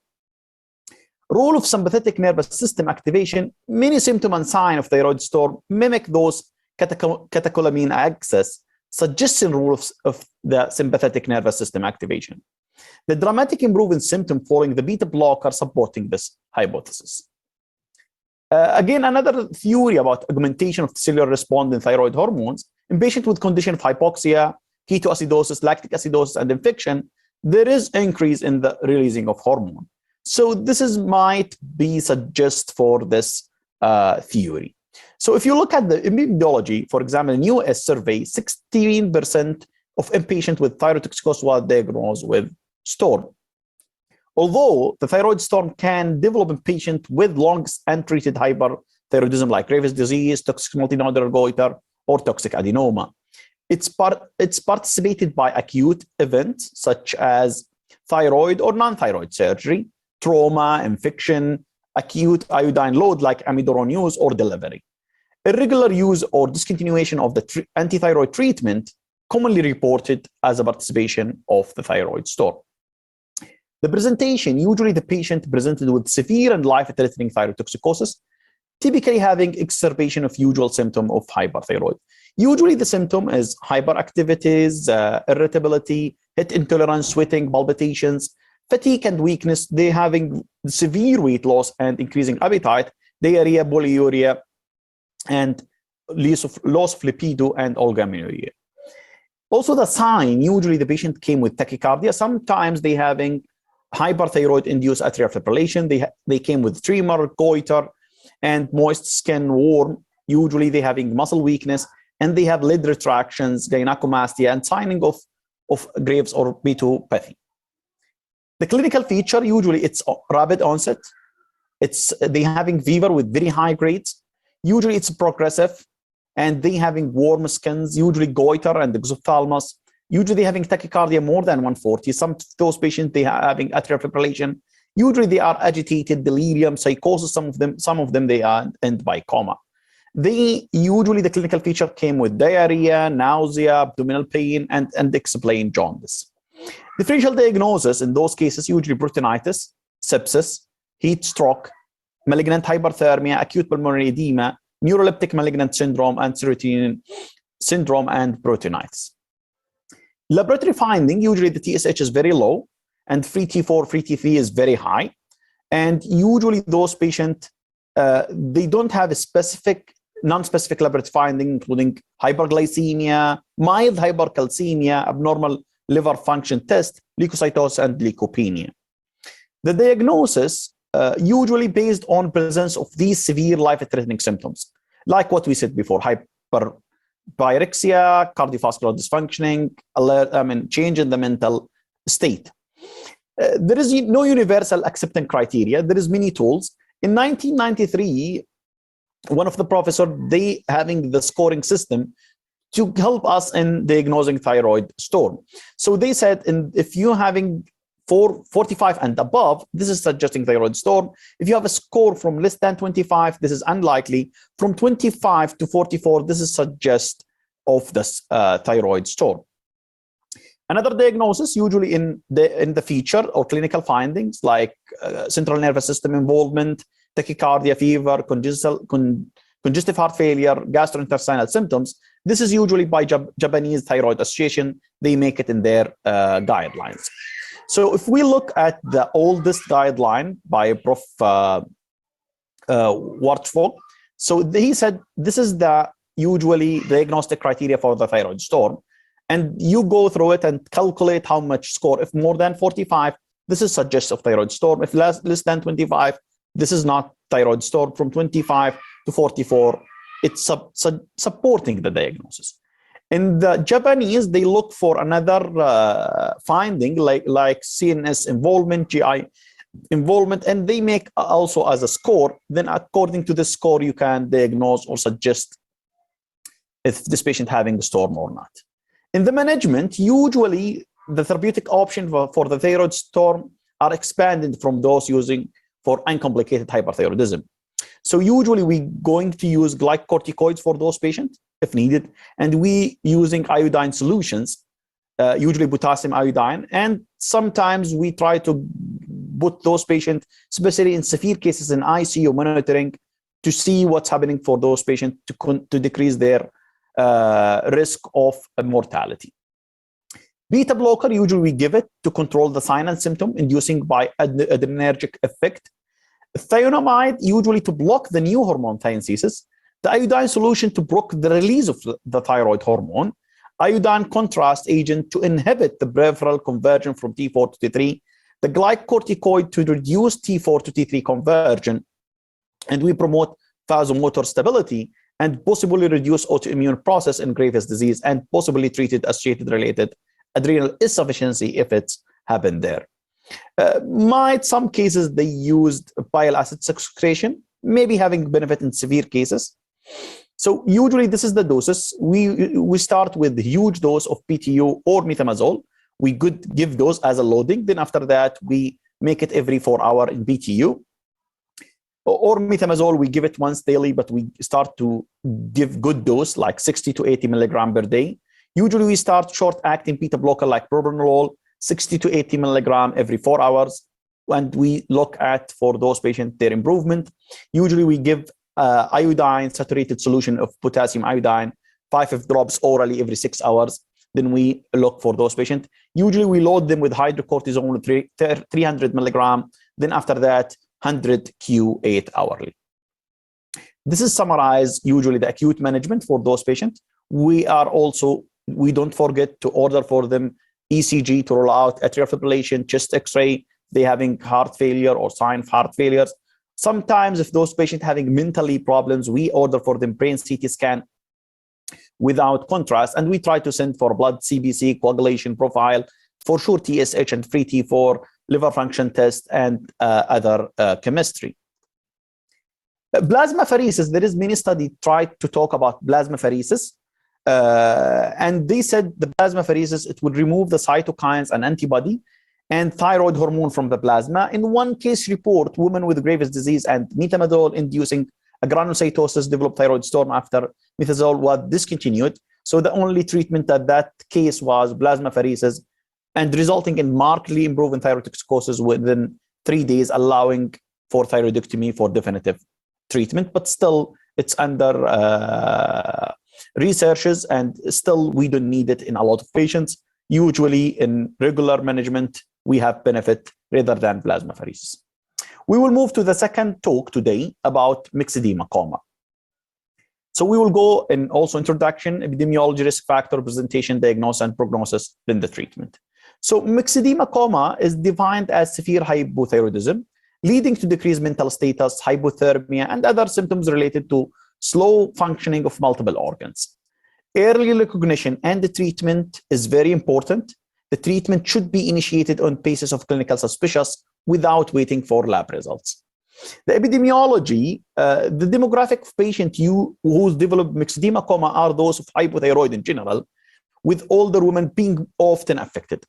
Role of sympathetic nervous system activation, many symptoms and signs of thyroid storm mimic those catecholamine axis, suggesting rules of the sympathetic nervous system activation. The dramatic improvement in symptom following the beta blocker supporting this hypothesis. Again, another theory about augmentation of cellular response in thyroid hormones in patients with condition of hypoxia, ketoacidosis, lactic acidosis, and infection, there is increase in the releasing of hormone. So this might be suggest for this theory. So if you look at the epidemiology, for example, in US survey, 16% of inpatients with thyroid toxicosis were diagnosed with storm. Although the thyroid storm can develop in patients with long untreated hyperthyroidism like Graves' disease, toxic multinodular goiter, or toxic adenoma. It's participated by acute events such as thyroid or non-thyroid surgery, trauma, infection, acute iodine load like amiodarone use or delivery. Irregular use or discontinuation of the antithyroid treatment commonly reported as a participation of the thyroid storm. The presentation, usually the patient presented with severe and life-threatening thyroid toxicosis, typically having exacerbation of usual symptom of hyperthyroid. Usually the symptom is hyperactivities, irritability, heat intolerance, sweating, palpitations, fatigue and weakness. They're having severe weight loss and increasing appetite, diarrhea, polyuria, and loss of lipido and oligomenorrhea. Also the sign, usually the patient came with tachycardia. Sometimes they having hyperthyroid-induced atrial fibrillation. They came with tremor, goiter, and moist skin, warm. Usually they having muscle weakness, and they have lid retractions, gynecomastia, and signing of Graves or betopathy. The clinical feature, usually it's rapid onset. They having fever with very high grades. Usually it's progressive, and they having warm skins, usually goiter and exophthalmos. Usually having tachycardia more than 140. Some of those patients, they are having atrial fibrillation. Usually they are agitated, delirium, psychosis. Some of them they are end by coma. Usually the clinical feature came with diarrhea, nausea, abdominal pain, and explained jaundice. Differential diagnosis in those cases, usually peritonitis, sepsis, heat stroke, malignant hyperthermia, acute pulmonary edema, neuroleptic malignant syndrome, and serotonin syndrome, and peritonitis. Laboratory finding, usually the TSH is very low, and free T4, free T3 is very high. And usually those patients, they don't have a specific, non-specific laboratory finding, including hyperglycemia, mild hypercalcemia, abnormal liver function test, leukocytosis, and leukopenia. The diagnosis usually based on presence of these severe life-threatening symptoms, like what we said before, hyperpyrexia, cardiovascular dysfunctioning, change in the mental state. There is no universal acceptance criteria. There is many tools. In 1993, one of the professors, they having the scoring system to help us in diagnosing thyroid storm. So they said, if you're having 45 and above, this is suggesting thyroid storm. If you have a score from less than 25, this is unlikely. From 25 to 44, this is suggest of this thyroid storm. Another diagnosis, usually in the feature or clinical findings, like central nervous system involvement, tachycardia, fever, congestive heart failure, gastrointestinal symptoms. This is usually by Japanese Thyroid Association. They make it in their guidelines. So if we look at the oldest guideline by Prof. Warchfog, so he said this is the usually diagnostic criteria for the thyroid storm. And you go through it and calculate how much score. If more than 45, this is suggestive of thyroid storm. If less than 25, this is not thyroid storm. From 25 to 44, it's supporting the diagnosis. In the Japanese, they look for another finding like CNS involvement, GI involvement, and they make also as a score. Then according to the score, you can diagnose or suggest if this patient having the storm or not. In the management, usually the therapeutic option for the thyroid storm are expanded from those using for uncomplicated hyperthyroidism. So usually we're going to use glycocorticoids for those patients if needed, and we using iodine solutions, usually potassium iodine, and sometimes we try to put those patients, especially in severe cases, in ICU monitoring to see what's happening for those patients to decrease their risk of mortality. Beta blocker, usually we give it to control the sign and symptom inducing by adrenergic effect. Thionamide, usually to block the new hormone thiensis. The iodine solution to block the release of the thyroid hormone. iodine contrast agent to inhibit the peripheral conversion from T4 to T3, the glycocorticoid to reduce T4 to T3 conversion, and we promote vasomotor stability and possibly reduce autoimmune process in Graves' disease and possibly treated associated related adrenal insufficiency if it's happened there. Might some cases they used bile acid secretion, maybe having benefit in severe cases. So usually this is the doses. We start with huge dose of PTU or metamazole. We could give those as a loading. Then after that, we make it every 4 hours in PTU. Or metamazole, we give it once daily, but we start to give good dose, like 60 to 80 milligram per day. Usually we start short-acting beta blocker like propranolol, 60 to 80 milligram every 4 hours. And we look at, for those patients, their improvement. Usually we give iodine saturated solution of potassium iodine, 5 drops orally every 6 hours. Then we look for those patients. Usually we load them with hydrocortisone 300 milligram. Then after that, 100 Q8 hourly. This is summarized usually the acute management for those patients. We don't forget to order for them ECG to rule out atrial fibrillation, chest X-ray, they having heart failure or sign of heart failures. Sometimes if those patients having mentally problems, we order for them brain CT scan without contrast, and we try to send for blood CBC, coagulation profile, for sure TSH and free T4, liver function test, and other chemistry. Plasmapheresis, there is many studies tried to talk about plasmapheresis, and they said the plasmapheresis, it would remove the cytokines and antibody and thyroid hormone from the plasma. In one case report, women with Graves' disease and metamazole inducing a granulocytosis developed thyroid storm after methazole was discontinued. So the only treatment at that case was plasmapheresis, and resulting in markedly improving thyroid toxicosis within 3 days, allowing for thyroidectomy for definitive treatment. But still, it's under researches, and still we don't need it in a lot of patients. Usually in regular management, we have benefit rather than plasmapheresis. We will move to the second talk today about Maxidemacoma. So we will go in also introduction, epidemiology, risk factor, presentation, diagnosis, and prognosis, then the treatment. So Maxidemacoma is defined as severe hypothyroidism, leading to decreased mental status, hypothermia, and other symptoms related to slow functioning of multiple organs. Early recognition and the treatment is very important. The treatment should be initiated on basis of clinical suspicious without waiting for lab results. The epidemiology, the demographic of patients who develop Maxidemacoma are those of hypothyroid in general, with older women being often affected.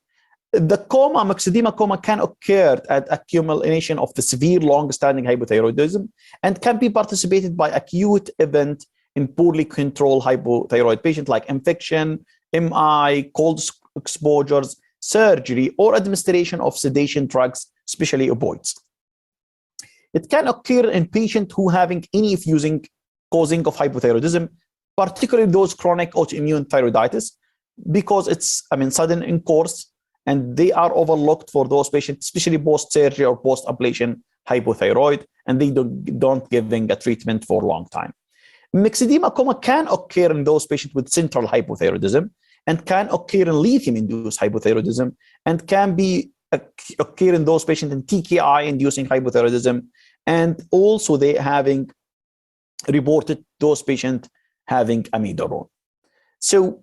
The coma, Maxidemacoma, can occur at accumulation of the severe long-standing hypothyroidism and can be participated by acute event in poorly controlled hypothyroid patients like infection, MI, cold exposures, surgery, or administration of sedation drugs, especially opioids. It can occur in patients who having any fusing causing of hypothyroidism, particularly those chronic autoimmune thyroiditis, because it's, sudden in course, and they are overlooked for those patients, especially post-surgery or post-ablation hypothyroid, and they don't giving a treatment for a long time. Maxidemacoma can occur in those patients with central hypothyroidism and can occur in lithium-induced hypothyroidism, and can be occur in those patients in TKI-inducing hypothyroidism, and also they having reported those patients having amiodarone. So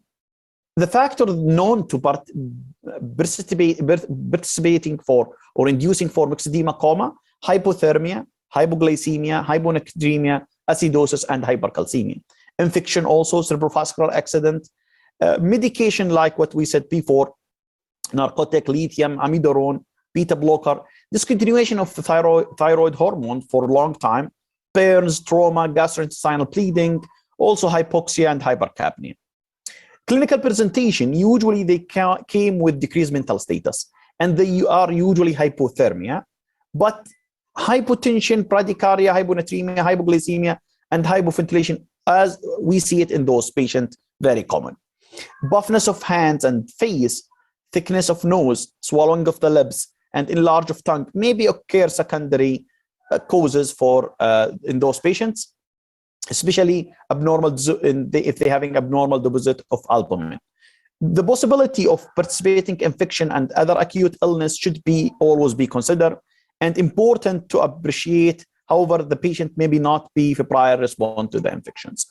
the factor known to participating for or inducing for Maxidemacoma: hypothermia, hypoglycemia, hyponatremia, acidosis, and hypercalcemia. Infection also, cerebrovascular accident, medication like what we said before, narcotic, lithium, amiodarone, beta blocker, discontinuation of the thyroid hormone for a long time, burns, trauma, gastrointestinal bleeding, also hypoxia and hypercapnia. Clinical presentation, usually they came with decreased mental status, and they are usually hypothermia, but hypotension, bradycardia, hyponatremia, hypoglycemia, and hypoventilation, as we see it in those patients, very common. Buffness of hands and face, thickness of nose, swallowing of the lips, and enlarge of tongue maybe occur secondary causes for in those patients, especially abnormal if they're having abnormal deposit of albumin. The possibility of participating infection and other acute illness should always be considered, and important to appreciate. However, the patient may not be a prior response to the infections.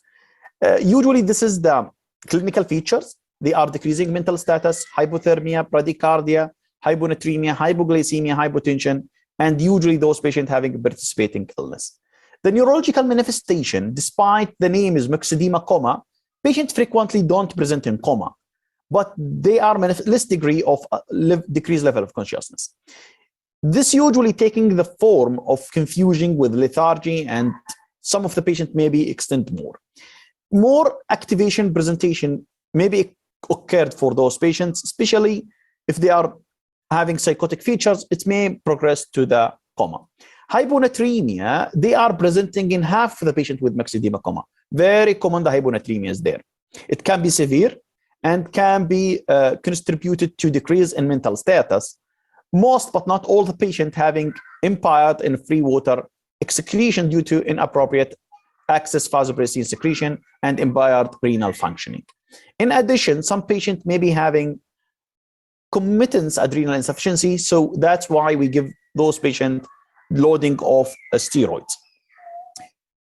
Usually, this is the clinical features. They are decreasing mental status, hypothermia, bradycardia, hyponatremia, hypoglycemia, hypotension, and usually those patients having participating illness. The neurological manifestation, despite the name is Maxidemacoma, patients frequently don't present in coma, but they are less degree of decreased level of consciousness. This usually taking the form of confusion with lethargy, and some of the patients maybe extend more. More activation presentation may be occurred for those patients, especially if they are having psychotic features. It may progress to the coma. Hyponatremia, they are presenting in half of the patient with Maxidemacoma. Very common, the hyponatremia is there. It can be severe and can be contributed to decrease in mental status. Most, but not all, the patient having impaired in free water excretion due to inappropriate excess vasopressin secretion and impaired renal functioning. In addition, some patients may be having committance adrenal insufficiency, so that's why we give those patients loading of steroids.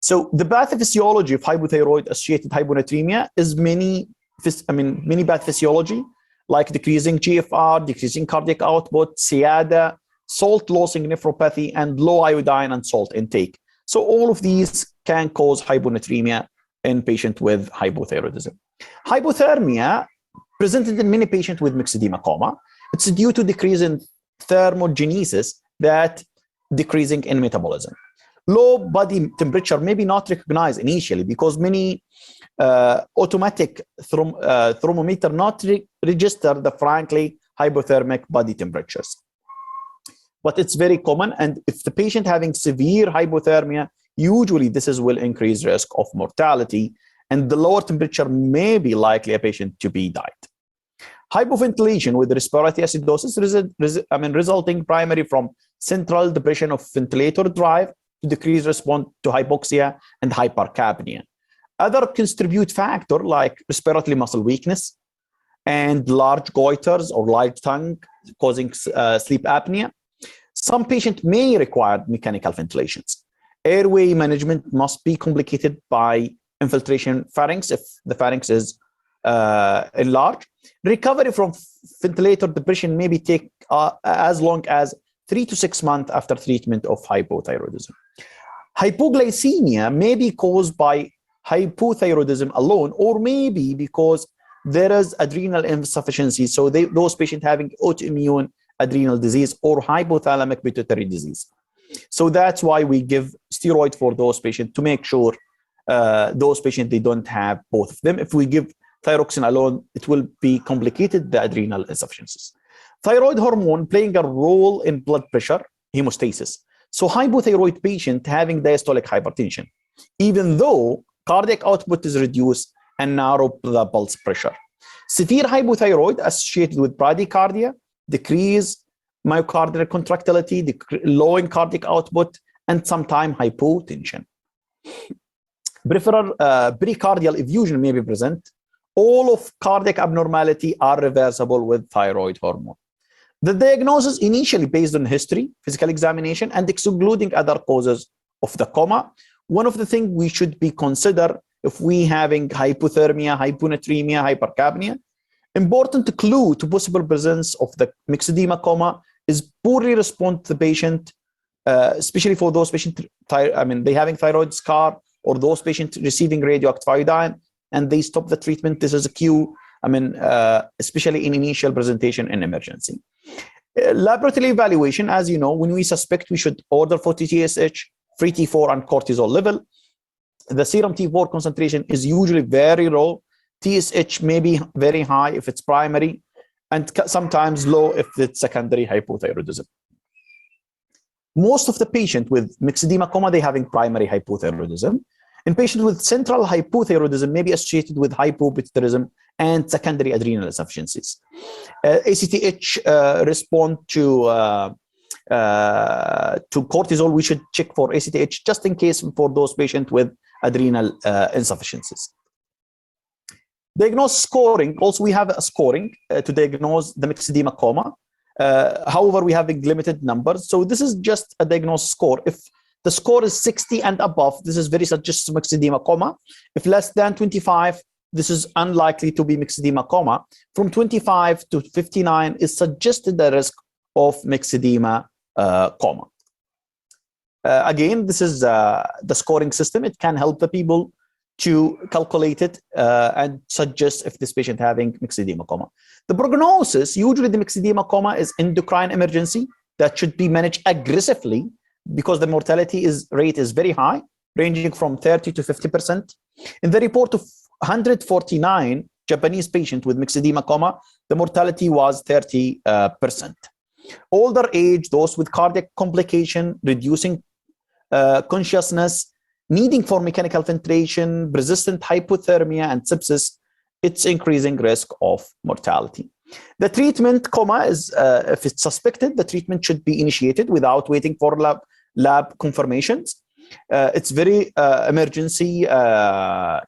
So the pathophysiology of hypothyroid-associated hyponatremia is many pathophysiology, like decreasing GFR, decreasing cardiac output, SIADA, salt-losing nephropathy, and low iodine and salt intake. So all of these can cause hyponatremia in patients with hypothyroidism. Hypothermia presented in many patients with Maxidemacoma. It's due to decrease in thermogenesis, that decreasing in metabolism. Low body temperature may be not recognized initially because many automatic thermometer not register the frankly hypothermic body temperatures. But it's very common, and if the patient having severe hypothermia, usually this will increase risk of mortality, and the lower temperature may be likely a patient to be died. Hypoventilation with respiratory acidosis resulting primarily from central depression of ventilator drive to decrease response to hypoxia and hypercapnia. Other contribute factor like respiratory muscle weakness and large goiters or large tongue causing sleep apnea. Some patients may require mechanical ventilations. Airway management must be complicated by infiltration pharynx if the pharynx is enlarged. Recovery from ventilator depression may take as long as 3 to 6 months after treatment of hypothyroidism. Hypoglycemia may be caused by hypothyroidism alone, or maybe because there is adrenal insufficiency. So those patients having autoimmune adrenal disease or hypothalamic pituitary disease. So that's why we give steroid for those patients to make sure those patients, they don't have both of them. If we give thyroxine alone, it will be complicated, the adrenal insufficiencies. Thyroid hormone playing a role in blood pressure hemostasis. So hypothyroid patient having diastolic hypertension, even though cardiac output is reduced and narrow the pulse pressure. Severe hypothyroid associated with bradycardia, decrease myocardial contractility, lowering cardiac output, and sometimes hypotension. Peripheral pericardial effusion may be present. All of cardiac abnormality are reversible with thyroid hormone. The diagnosis initially based on history, physical examination, and excluding other causes of the coma. One of the things we should be consider if we having hypothermia, hyponatremia, hypercapnia. Important clue to possible presence of the Maxidemacoma is poorly respond to the patient, especially for those patients, they having thyroid scar, or those patients receiving radioactive iodine, and they stop the treatment. This is a cue, especially in initial presentation and emergency. Laboratory evaluation, as you know, when we suspect, we should order for TSH, free T4, and cortisol level. The serum T4 concentration is usually very low. TSH may be very high if it's primary, and sometimes low if it's secondary hypothyroidism. Most of the patient with Maxidemacoma, they having primary hypothyroidism. In patients with central hypothyroidism may be associated with hypopituitarism and secondary adrenal insufficiencies. ACTH respond to cortisol. We should check for ACTH just in case for those patients with adrenal insufficiencies. Diagnose scoring. Also, we have a scoring to diagnose the Maxidemacoma. However, we have limited numbers. So this is just a diagnosis score. If the score is 60 and above, this is very suggestive of Maxidemacoma. If less than 25, this is unlikely to be Maxidemacoma. From 25 to 59 is suggested the risk of Maxidemacoma. Again, this is the scoring system. It can help the people to calculate it and suggest if this patient having Maxidemacoma. The prognosis, usually the Maxidemacoma is endocrine emergency that should be managed aggressively because the mortality rate is very high, ranging from 30 to 50%. In the report of 149 Japanese patients with Maxidemacoma, the mortality was 30%. Older age, those with cardiac complication, reducing consciousness, needing for mechanical ventilation, persistent hypothermia, and sepsis, it's increasing risk of mortality. The treatment, is if it's suspected, the treatment should be initiated without waiting for lab confirmations. It's very emergency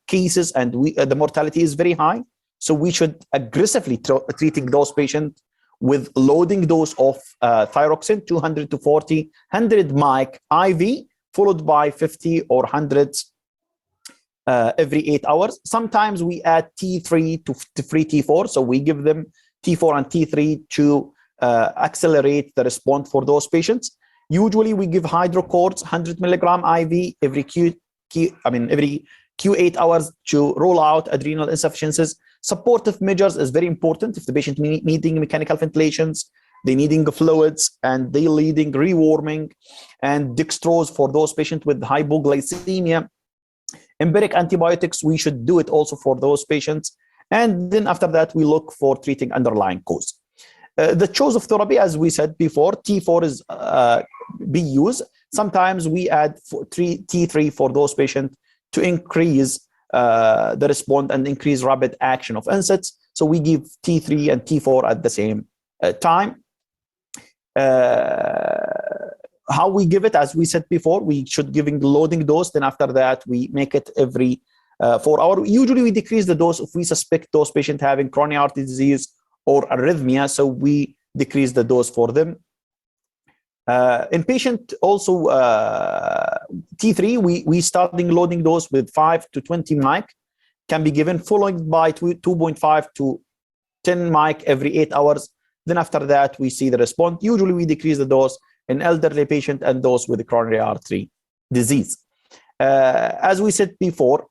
cases, and the mortality is very high. So we should aggressively treating those patients with loading dose of thyroxine, 200 to 40, 100 mic IV, followed by 50 or 100 every 8 hours. Sometimes we add T3 to free T4. So we give them T4 and T3 to accelerate the response for those patients. Usually we give hydrocords, 100 milligram IV every every Q8 hours to rule out adrenal insufficiencies. Supportive measures is very important. If the patient needing mechanical ventilations, they needing fluids, and they needing rewarming, and dextrose for those patients with hypoglycemia. Empiric antibiotics, we should do it also for those patients. And then after that, we look for treating underlying cause. The choice of therapy, as we said before, T4 is be used. Sometimes we add T3 for those patients to increase the response and increase rapid action of NSAIDs. So we give T3 and T4 at the same time. How we give it, as we said before, we should giving the loading dose. Then after that, we make it every 4 hours. Usually we decrease the dose if we suspect those patients having coronary artery disease or arrhythmia. So we decrease the dose for them. In patient also T3, we starting loading dose with 5 to 20 mic, can be given following by 2.5 to 10 mic every 8 hours. Then after that, we see the response. Usually we decrease the dose in elderly patient and those with coronary artery disease. As we said before,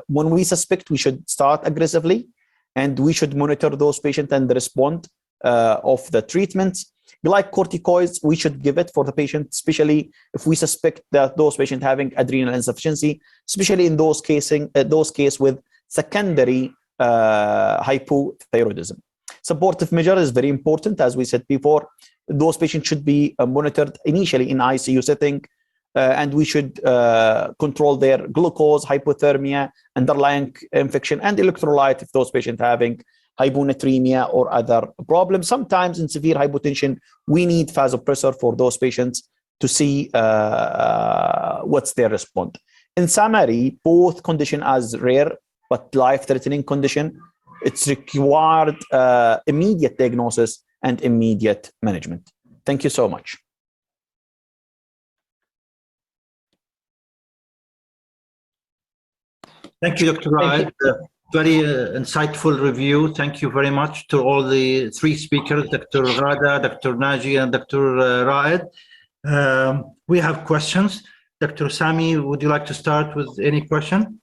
when we suspect, we should start aggressively, and we should monitor those patients and the response of the treatments. Glycocorticoids, we should give it for the patient, especially if we suspect that those patients having adrenal insufficiency, especially in those cases with secondary hypothyroidism. Supportive measure is very important. As we said before, those patients should be monitored initially in ICU setting, and we should control their glucose, hypothermia, underlying infection, and electrolyte if those patients having hyponatremia or other problems. Sometimes in severe hypotension, we need vasopressor for those patients to see what's their response. In summary, both condition as rare but life-threatening condition, it's required immediate diagnosis and immediate management. Thank you so much. Thank you, Dr. Raed. Very insightful review. Thank you very much to all the three speakers, Dr. Ghada, Dr. Naji, and Dr. Raed. We have questions. Dr. Sami, would you like to start with any question?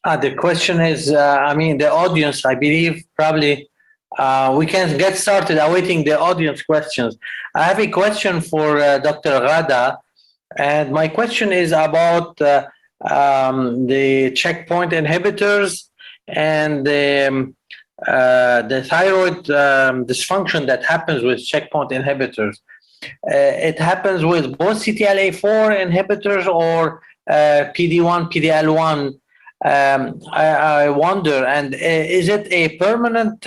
The question is, the audience, I believe, probably we can get started awaiting the audience questions. I have a question for Dr. Ghada, and my question is about the checkpoint inhibitors and the thyroid dysfunction that happens with checkpoint inhibitors. It happens with both CTLA-4 inhibitors or PD-1, PD-L1. I wonder, and is it a permanent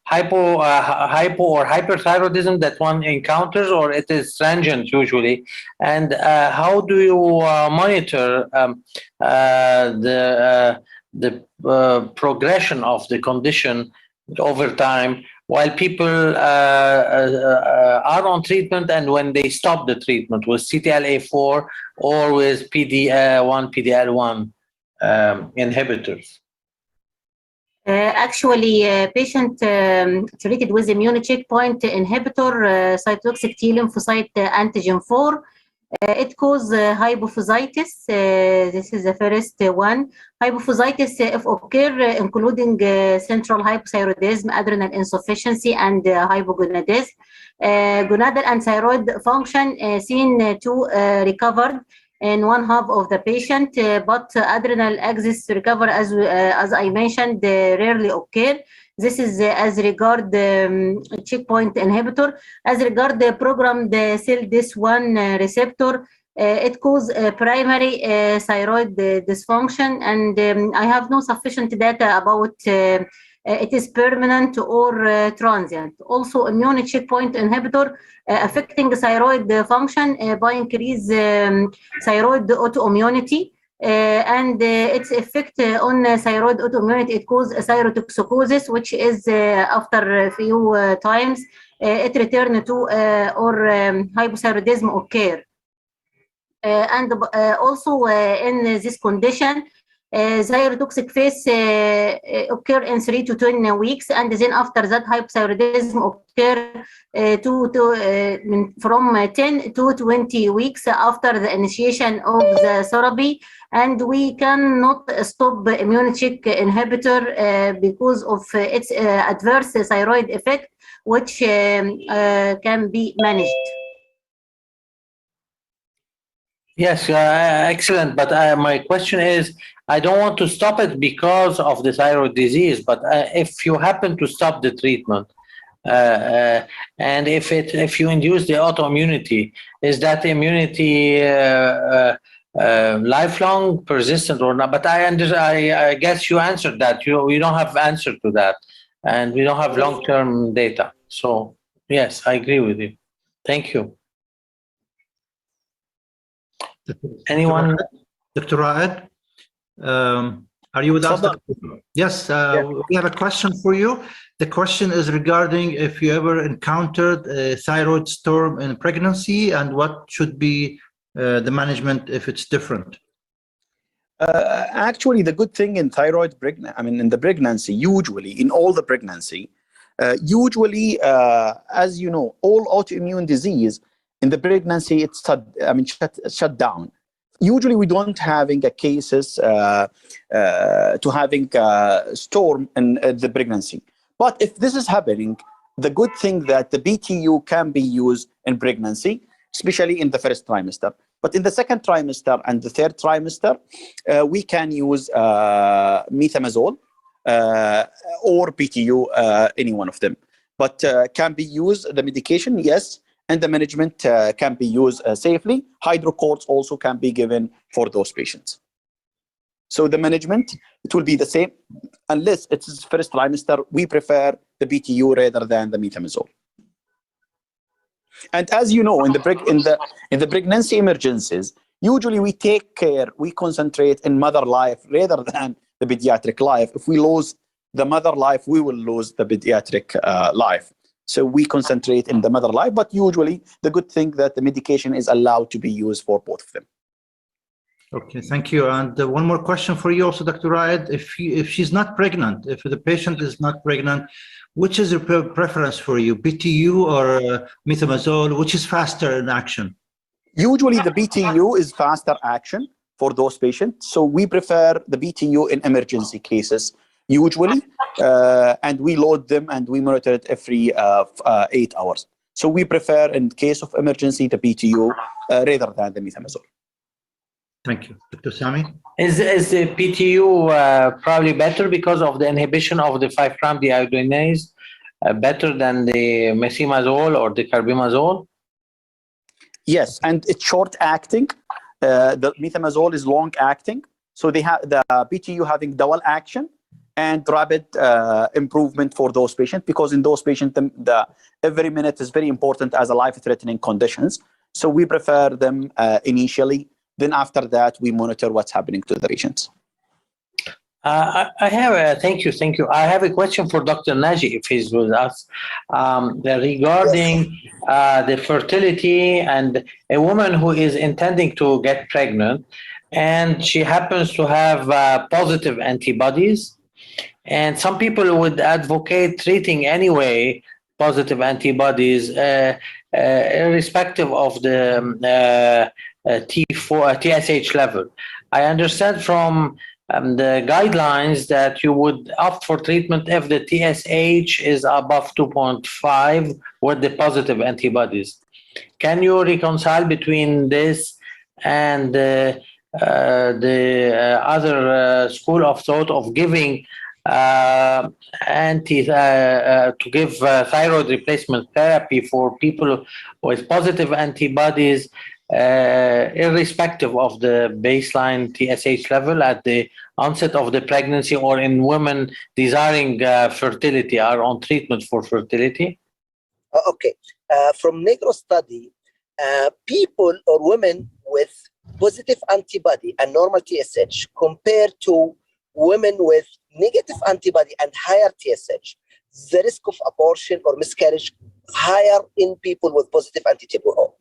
hypo or hyperthyroidism that one encounters, or it is transient usually? And how do you monitor progression of the condition over time while people are on treatment and when they stop the treatment with CTLA-4 or with PD-1, PD-L1 inhibitors? Actually, patient treated with immune checkpoint inhibitor, cytotoxic T lymphocyte antigen 4, it causes hypophysitis. This is the first one. Hypophysitis, if occur, including central hypothyroidism, adrenal insufficiency, and hypogonadism. Gonadal and thyroid function seen to recover in one half of the patient, but adrenal axis recover, as I mentioned, rarely occur. This is as regard checkpoint inhibitor. As regard the programmed cell DIS1 receptor, it causes primary thyroid dysfunction, and I have no sufficient data about it is permanent or transient. Also, immune checkpoint inhibitor affecting thyroid function by increase thyroid autoimmunity. And its effect on thyroid autoimmunity, it causes thyrotoxicosis, which is after a few times it return to or hypothyroidism occur. And also in this condition, thyrotoxic phase occur in 3 to 10 weeks, and then after that hypothyroidism occur from 10 to 20 weeks after the initiation of the therapy. And we cannot stop immune check inhibitor because of its adverse thyroid effect, which can be managed. Yes, excellent. But my question is, I don't want to stop it because of the thyroid disease, but if you happen to stop the treatment, and if you induce the autoimmunity, is that immunity lifelong, persistent, or not? But I guess you answered that. You don't have answer to that, and we don't have long-term data. So yes, I agree with you. Thank you. Anyone? Dr. Raed, are you with us? Yes, we have a question for you. The question is regarding if you ever encountered a thyroid storm in pregnancy and what should be the management if it's different. Actually, the good thing in in the pregnancy, usually in all the pregnancy, usually, as you know, all autoimmune disease in the pregnancy, it's shut down. Usually, we don't having a cases to having a storm in the pregnancy. But if this is happening, the good thing that the BTU can be used in pregnancy, especially in the first trimester. But in the second trimester and the third trimester, we can use methimazole or BTU, any one of them. But can be used, the medication, yes, and the management can be used safely. Hydrocortisone also can be given for those patients. So the management, it will be the same, unless it's first trimester, we prefer the BTU rather than the methimazole. And as you know, in the pregnancy emergencies, usually we take care, we concentrate in mother life rather than the pediatric life. If we lose the mother life, we will lose the pediatric life. So we concentrate in the mother life, but usually the good thing that the medication is allowed to be used for both of them. Okay, thank you. And one more question for you also, Dr. Raed. If she's not pregnant, if the patient is not pregnant, which is your preference for you, BTU or methimazole? Which is faster in action? Usually the BTU is faster action for those patients. So we prefer the BTU in emergency cases, usually, and we load them and we monitor it every 8 hours. So we prefer in case of emergency, the BTU rather than the methimazole. Thank you. Dr. Sami? Is the PTU probably better because of the inhibition of the 5' deiodinase, better than the methimazole or the carbimazole? Yes, and it's short acting. The methimazole is long acting. So they have the PTU having double action and rapid improvement for those patients, because in those patients, the every minute is very important as a life-threatening conditions. So we prefer them initially. Then after that, we monitor what's happening to the patients. I have a, thank you. I have a question for Dr. Naji, if he's with us, regarding the fertility and a woman who is intending to get pregnant, and she happens to have positive antibodies. And some people would advocate treating anyway positive antibodies, irrespective of the TSH level. I understand from the guidelines that you would opt for treatment if the TSH is above 2.5 with the positive antibodies. Can you reconcile between this and the other school of thought of giving to give thyroid replacement therapy for people with positive antibodies, irrespective of the baseline TSH level at the onset of the pregnancy, or in women desiring fertility, are on treatment for fertility? Okay. From NEGRO study, people or women with positive antibody and normal TSH compared to women with negative antibody and higher TSH, the risk of abortion or miscarriage higher in people with positive anti-TPO.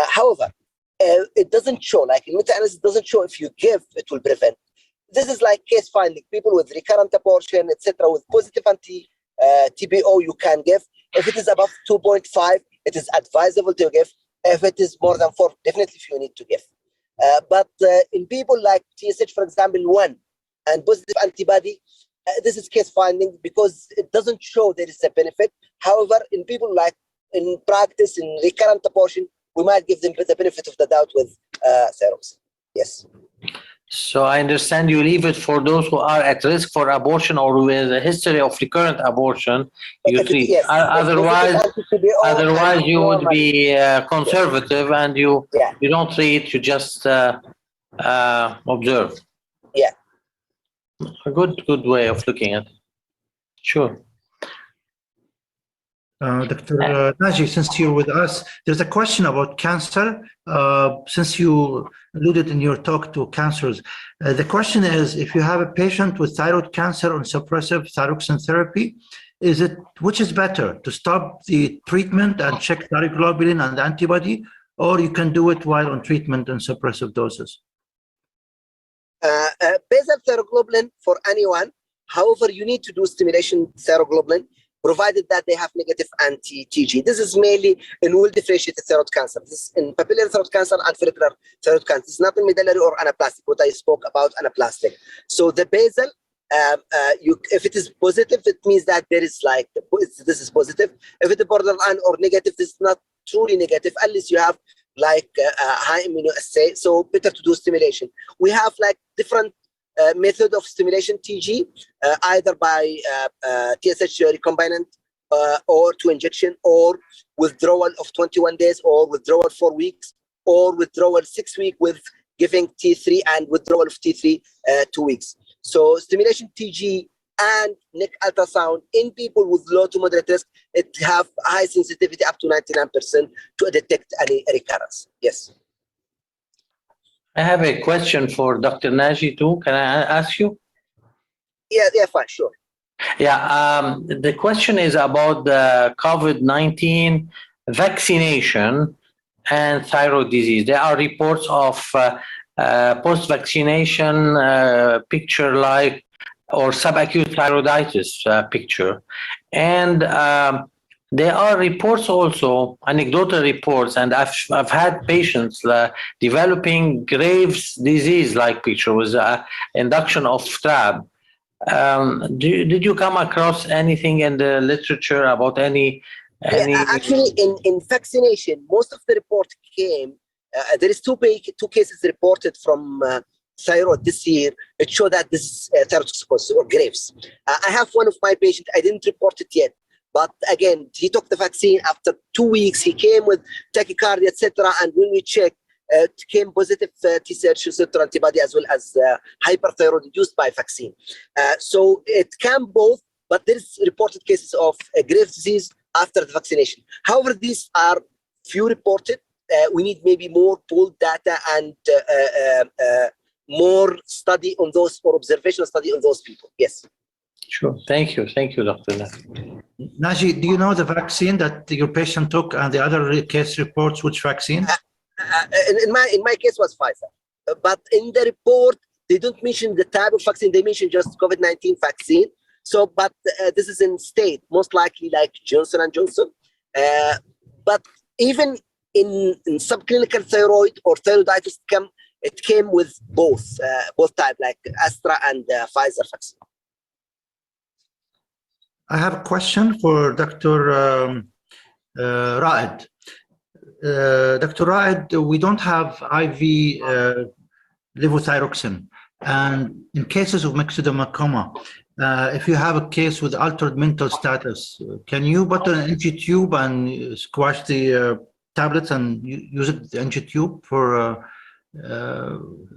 However, it doesn't show, like in meta-analysis, doesn't show if you give, it will prevent. This is like case finding, people with recurrent abortion, etc., with positive anti-TPO, you can give. If it is above 2.5, it is advisable to give. If it is more than 4, definitely you need to give. But in people like TSH, for example, 1 and positive antibody, this is case finding because it doesn't show there is a benefit. However, in people like in practice, in recurrent abortion, we might give them the benefit of the doubt with serums. Yes. So I understand you leave it for those who are at risk for abortion or with a history of recurrent abortion. You treat. Yes. Otherwise, you would be conservative, and you don't treat. You just observe. Yeah. A good way of looking at it. Sure. Dr. Naji, since you're with us, there's a question about cancer. Since you alluded in your talk to cancers, the question is, if you have a patient with thyroid cancer on suppressive thyroxine therapy, which is better, to stop the treatment and check thyroglobulin and the antibody, or you can do it while on treatment and suppressive doses? Basal thyroglobulin for anyone. However, you need to do stimulation thyroglobulin, provided that they have negative anti-TG. This is mainly in well-differentiated thyroid cancer. This is in papillary thyroid cancer and follicular thyroid cancer. It's not in medullary or anaplastic, what I spoke about anaplastic. So the basal, if it is positive, it means that there is like, this is positive. If it is borderline or negative, this is not truly negative, unless you have like high immunoassay. So better to do stimulation. We have like different method of stimulation TG, either by TSH recombinant or to injection, or withdrawal of 21 days, or withdrawal 4 weeks, or withdrawal 6 weeks with giving T3 and withdrawal of T3 2 weeks. So stimulation TG and neck ultrasound in people with low to moderate risk, it have high sensitivity up to 99% to detect any recurrence. Yes. I have a question for Dr. Naji too. Can I ask you? Yeah, fine, sure. Yeah, the question is about the COVID-19 vaccination and thyroid disease. There are reports of post-vaccination picture like, or subacute thyroiditis picture. And there are reports also, anecdotal reports, and I've had patients developing Graves' disease-like picture with induction of TRAB. Did you come across anything in the literature about any? Actually, in vaccination, most of the report came. There is two cases reported from thyroid this year. It showed that this is thyroid or Graves. I have one of my patients. I didn't report it yet. But again, he took the vaccine. After 2 weeks, he came with tachycardia, etc. And when we checked, it came positive TSH receptor antibody as well as hyperthyroid induced by vaccine. So it can both, but there is reported cases of Graves' disease after the vaccination. However, these are few reported. We need maybe more pooled data and more study on those, or observational study on those people. Yes. Sure. Thank you, Dr. Naji, do you know the vaccine that your patient took and the other case reports which vaccine? In my case was Pfizer, but in the report they don't mention the type of vaccine. They mention just COVID-19 vaccine. So, but this is in state, most likely like Johnson and Johnson. But even in subclinical thyroid or thyroiditis, it came with both types, like Astra and Pfizer vaccine. I have a question for Dr. Raed. Dr. Raed, we don't have IV levothyroxine, and in cases of Maxidemacoma, if you have a case with altered mental status, can you put an NG tube and squash the tablets and use it, the NG tube, for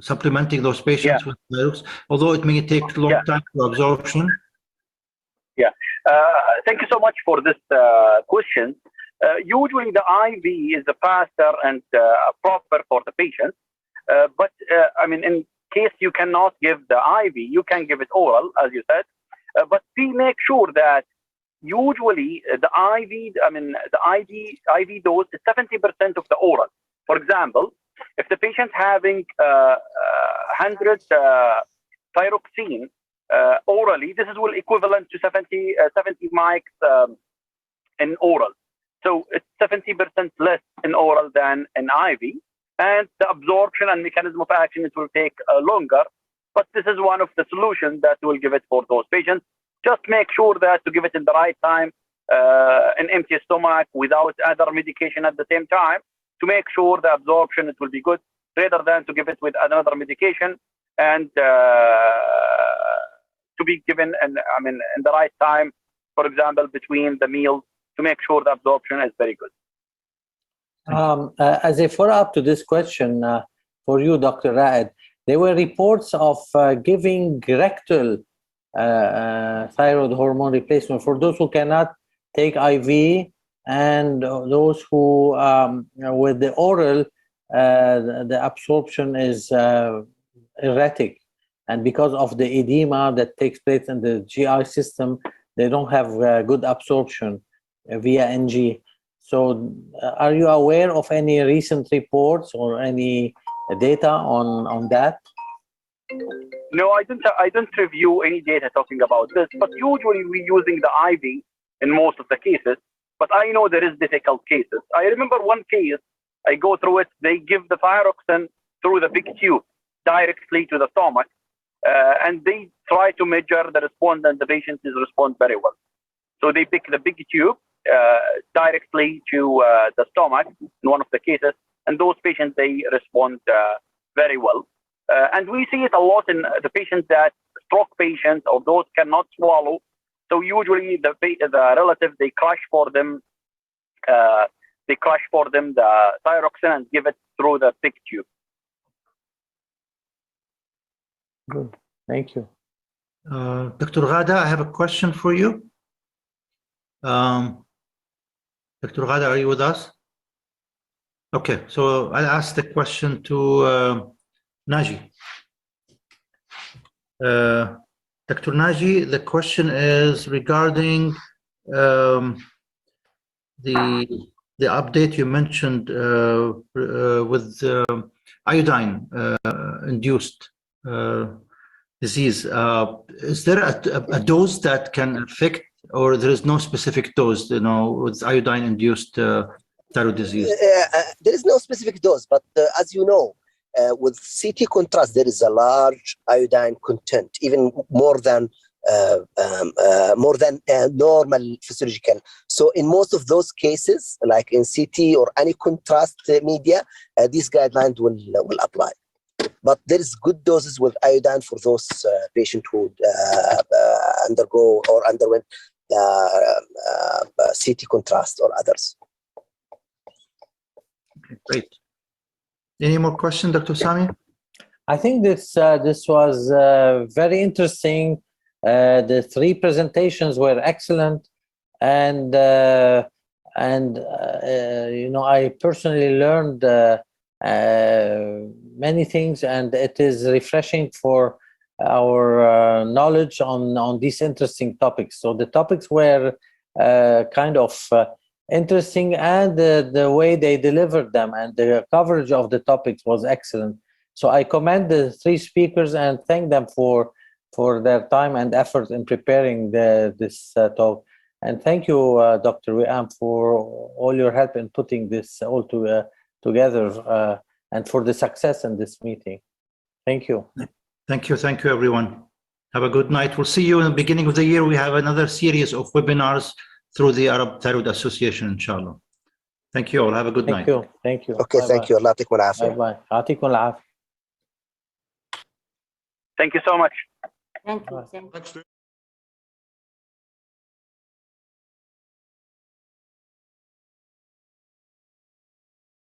supplementing those patients with thyrox, although it may take a long time for absorption? Yeah, thank you so much for this question. Usually the IV is the faster and proper for the patient, but I mean, in case you cannot give the IV, you can give it oral, as you said, but we make sure that usually the IV, I mean, the IV dose is 70% of the oral. For example, if the patient having 100 thyroxine orally, this is will equivalent to 70 mics in oral. So it's 70% less in oral than in IV, and the absorption and mechanism of action, it will take longer. But this is one of the solutions that will give it for those patients. Just make sure that to give it in the right time, an empty stomach, without other medication at the same time, to make sure the absorption it will be good, rather than to give it with another medication and to be given, and I mean, in the right time, for example, between the meals, to make sure the absorption is very good. As a follow-up to this question for you, Dr. Raed, there were reports of giving rectal thyroid hormone replacement for those who cannot take IV, and those who with the oral the absorption is erratic, and because of the edema that takes place in the GI system, they don't have good absorption via NG. So are you aware of any recent reports or any data on that? No, I don't review any data talking about this, but usually we're using the IV in most of the cases, but I know there is difficult cases. I remember one case, I go through it, they give the thyroxine through the big tube directly to the stomach, and they try to measure the response, and the patient is respond very well. So they pick the big tube directly to the stomach in one of the cases, and those patients, they respond very well. And we see it a lot in the patients that stroke patients or those cannot swallow. So usually the relative, they crush for them the thyroxine and give it through the big tube. Good, thank you. Dr. Ghada, I have a question for you. Dr. Ghada, are you with us? Okay, so I'll ask the question to Naji. Dr. Naji, the question is regarding the update you mentioned with iodine induced disease. Is there a dose that can affect, or there is no specific dose, with iodine induced thyroid disease? There is no specific dose, but as you know, with CT contrast, there is a large iodine content, even more than normal physiological. So in most of those cases, like in CT or any contrast media, these guidelines will apply. But there is good doses with iodine for those patients who undergo or underwent CT contrast or others. Okay, great. Any more questions, Dr. Sami? I think this was very interesting. The three presentations were excellent, and I personally learned many things, and it is refreshing for our knowledge on these interesting topics. So the topics were kind of interesting, and the way they delivered them and the coverage of the topics was excellent. So I commend the three speakers and thank them for their time and effort in preparing this talk. And thank you, Dr. Wiam, for all your help in putting this all together and for the success in this meeting. Thank you. Thank you, everyone. Have a good night. We'll see you in the beginning of the year. We have another series of webinars through the Arab Thyroid Association, inshallah. Thank you all. Have a good night. Thank you. Okay, thank you. Allah يعطيكم العافية. Bye-bye. يعطيكم العافية. Thank you so much. Thank you. Next.